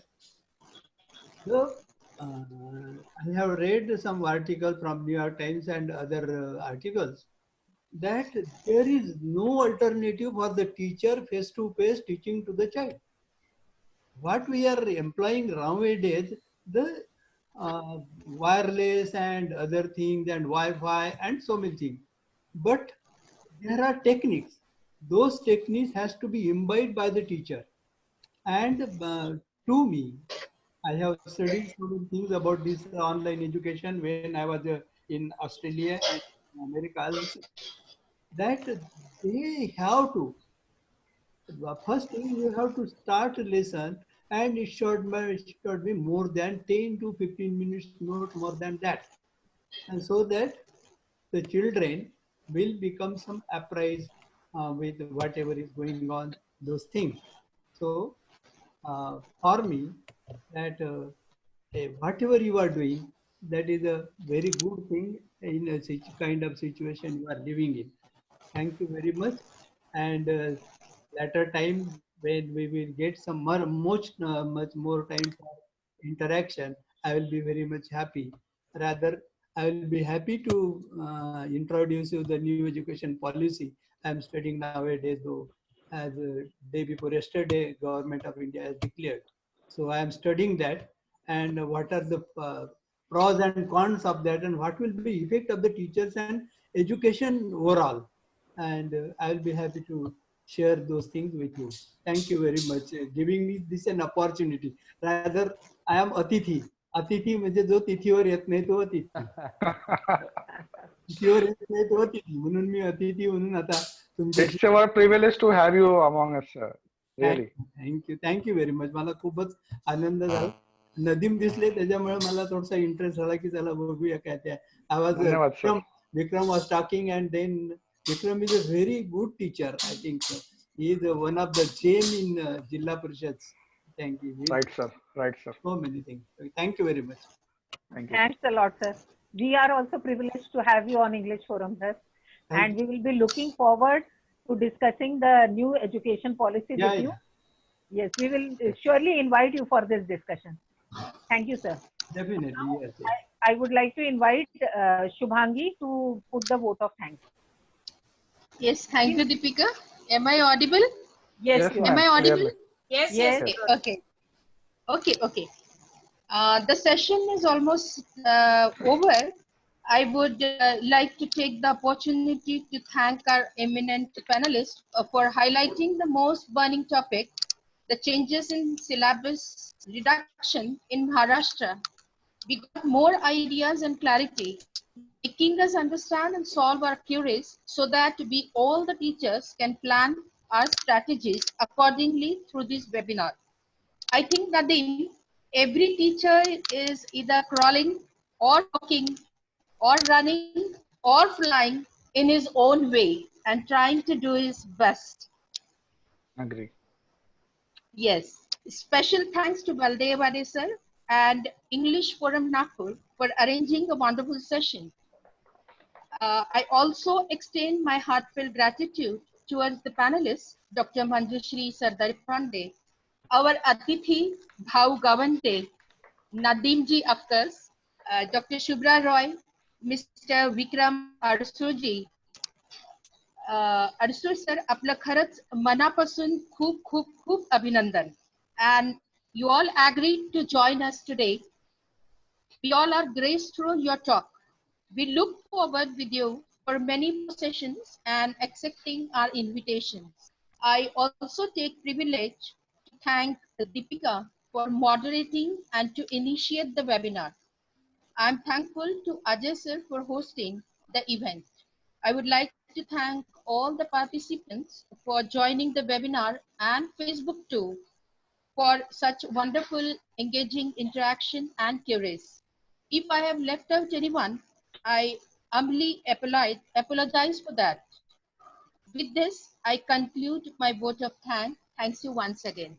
Speaker 11: I have read some article from New York Times and other articles that there is no alternative for the teacher face-to-face teaching to the child. What we are employing nowadays, the wireless and other things and Wi-Fi and so many things. But there are techniques. Those techniques has to be imbibed by the teacher. And to me, I have studied so many things about this online education when I was in Australia and America also, that they have to, first thing you have to start a lesson, and it should be more than 10 to 15 minutes, not more than that. And so that the children will become some apprised with whatever is going on, those things. So for me, that whatever you are doing, that is a very good thing in a kind of situation you are living in. Thank you very much. And later time, when we will get some much more time for interaction, I will be very much happy. Rather, I will be happy to introduce you the new education policy I am studying nowadays, though, as day before yesterday, Government of India has declared. So I am studying that, and what are the pros and cons of that, and what will be the effect of the teachers and education overall. And I will be happy to share those things with you. Thank you very much giving me this an opportunity. Rather, I am Atithi. Atithi म्हणजे जो तिथीवर येत नाही तो अतिथी. तिथीवर येत नाही तो अतिथी. म्हणून मी अतिथी म्हणून आता तुमच्याशी.
Speaker 3: It's our privilege to have you among us, sir. Really.
Speaker 11: Thank you very much. मला खूपच आनंद झाला. नदीम दिसले त्याच्यामुळे मला थोडासा इंटरेस्ट झाला की चला बघूया काय ते. Vikram was talking, and then Vikram is a very good teacher. I think he is one of the gem in Jilla Parishads. Thank you.
Speaker 3: Right, sir. Right, sir.
Speaker 11: So many things. Thank you very much.
Speaker 3: Thank you.
Speaker 8: Thanks a lot, sir. We are also privileged to have you on English Forum, sir. And we will be looking forward to discussing the new education policy with you. Yes, we will surely invite you for this discussion. Thank you, sir.
Speaker 11: Definitely,
Speaker 8: now,
Speaker 11: yes.
Speaker 8: I would like to invite Shubhangi to put the vote of thanks.
Speaker 12: Yes, thank you, Deepika. Am I audible?
Speaker 8: Yes,
Speaker 12: am I audible?
Speaker 3: Clearly.
Speaker 4: Yes,
Speaker 8: yes.
Speaker 12: Okay. The session is almost over. I would like to take the opportunity to thank our eminent panelists for highlighting the most burning topic, the changes in syllabus reduction in Maharashtra. We got more ideas and clarity, making us understand and solve our queries so that we all the teachers can plan our strategies accordingly through this webinar. I think that every teacher is either crawling or walking or running or flying in his own way and trying to do his best.
Speaker 3: Agree.
Speaker 12: Yes. Special thanks to Baldev Ade sir and English Forum Nagpur for arranging a wonderful session. I also extend my heartfelt gratitude towards the panelists, Dr. Manjushri Sardaripande, our Atithi Bhau Gavante, Nadimji Akkars, Dr. Shubhra Roy, Mr. Vikram Arsoji. Arsur sir, आपलं खरंच मनापासून खूप खूप खूप अभिनंदन. And you all agreed to join us today. We all are graced through your talk. We look forward with you for many more sessions and accepting our invitations. I also take privilege to thank Deepika for moderating and to initiate the webinar. I'm thankful to Ajay sir for hosting the event. I would like to thank all the participants for joining the webinar and Facebook too for such wonderful, engaging interaction and queries. If I have left out anyone, I humbly apologize for that. With this, I conclude my vote of thanks. Thanks you once again.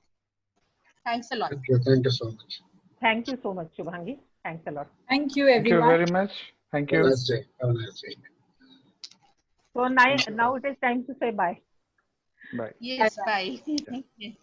Speaker 12: Thanks a lot.
Speaker 6: Thank you so much.
Speaker 8: Thank you so much, Shubhangi. Thanks a lot.
Speaker 2: Thank you,
Speaker 3: Thank you
Speaker 2: everyone.
Speaker 3: very much. Thank
Speaker 6: Have a
Speaker 3: you.
Speaker 6: nice day. Have a nice day.
Speaker 8: So now it is time to say bye.
Speaker 3: Bye.
Speaker 12: Yes, bye. Thank you.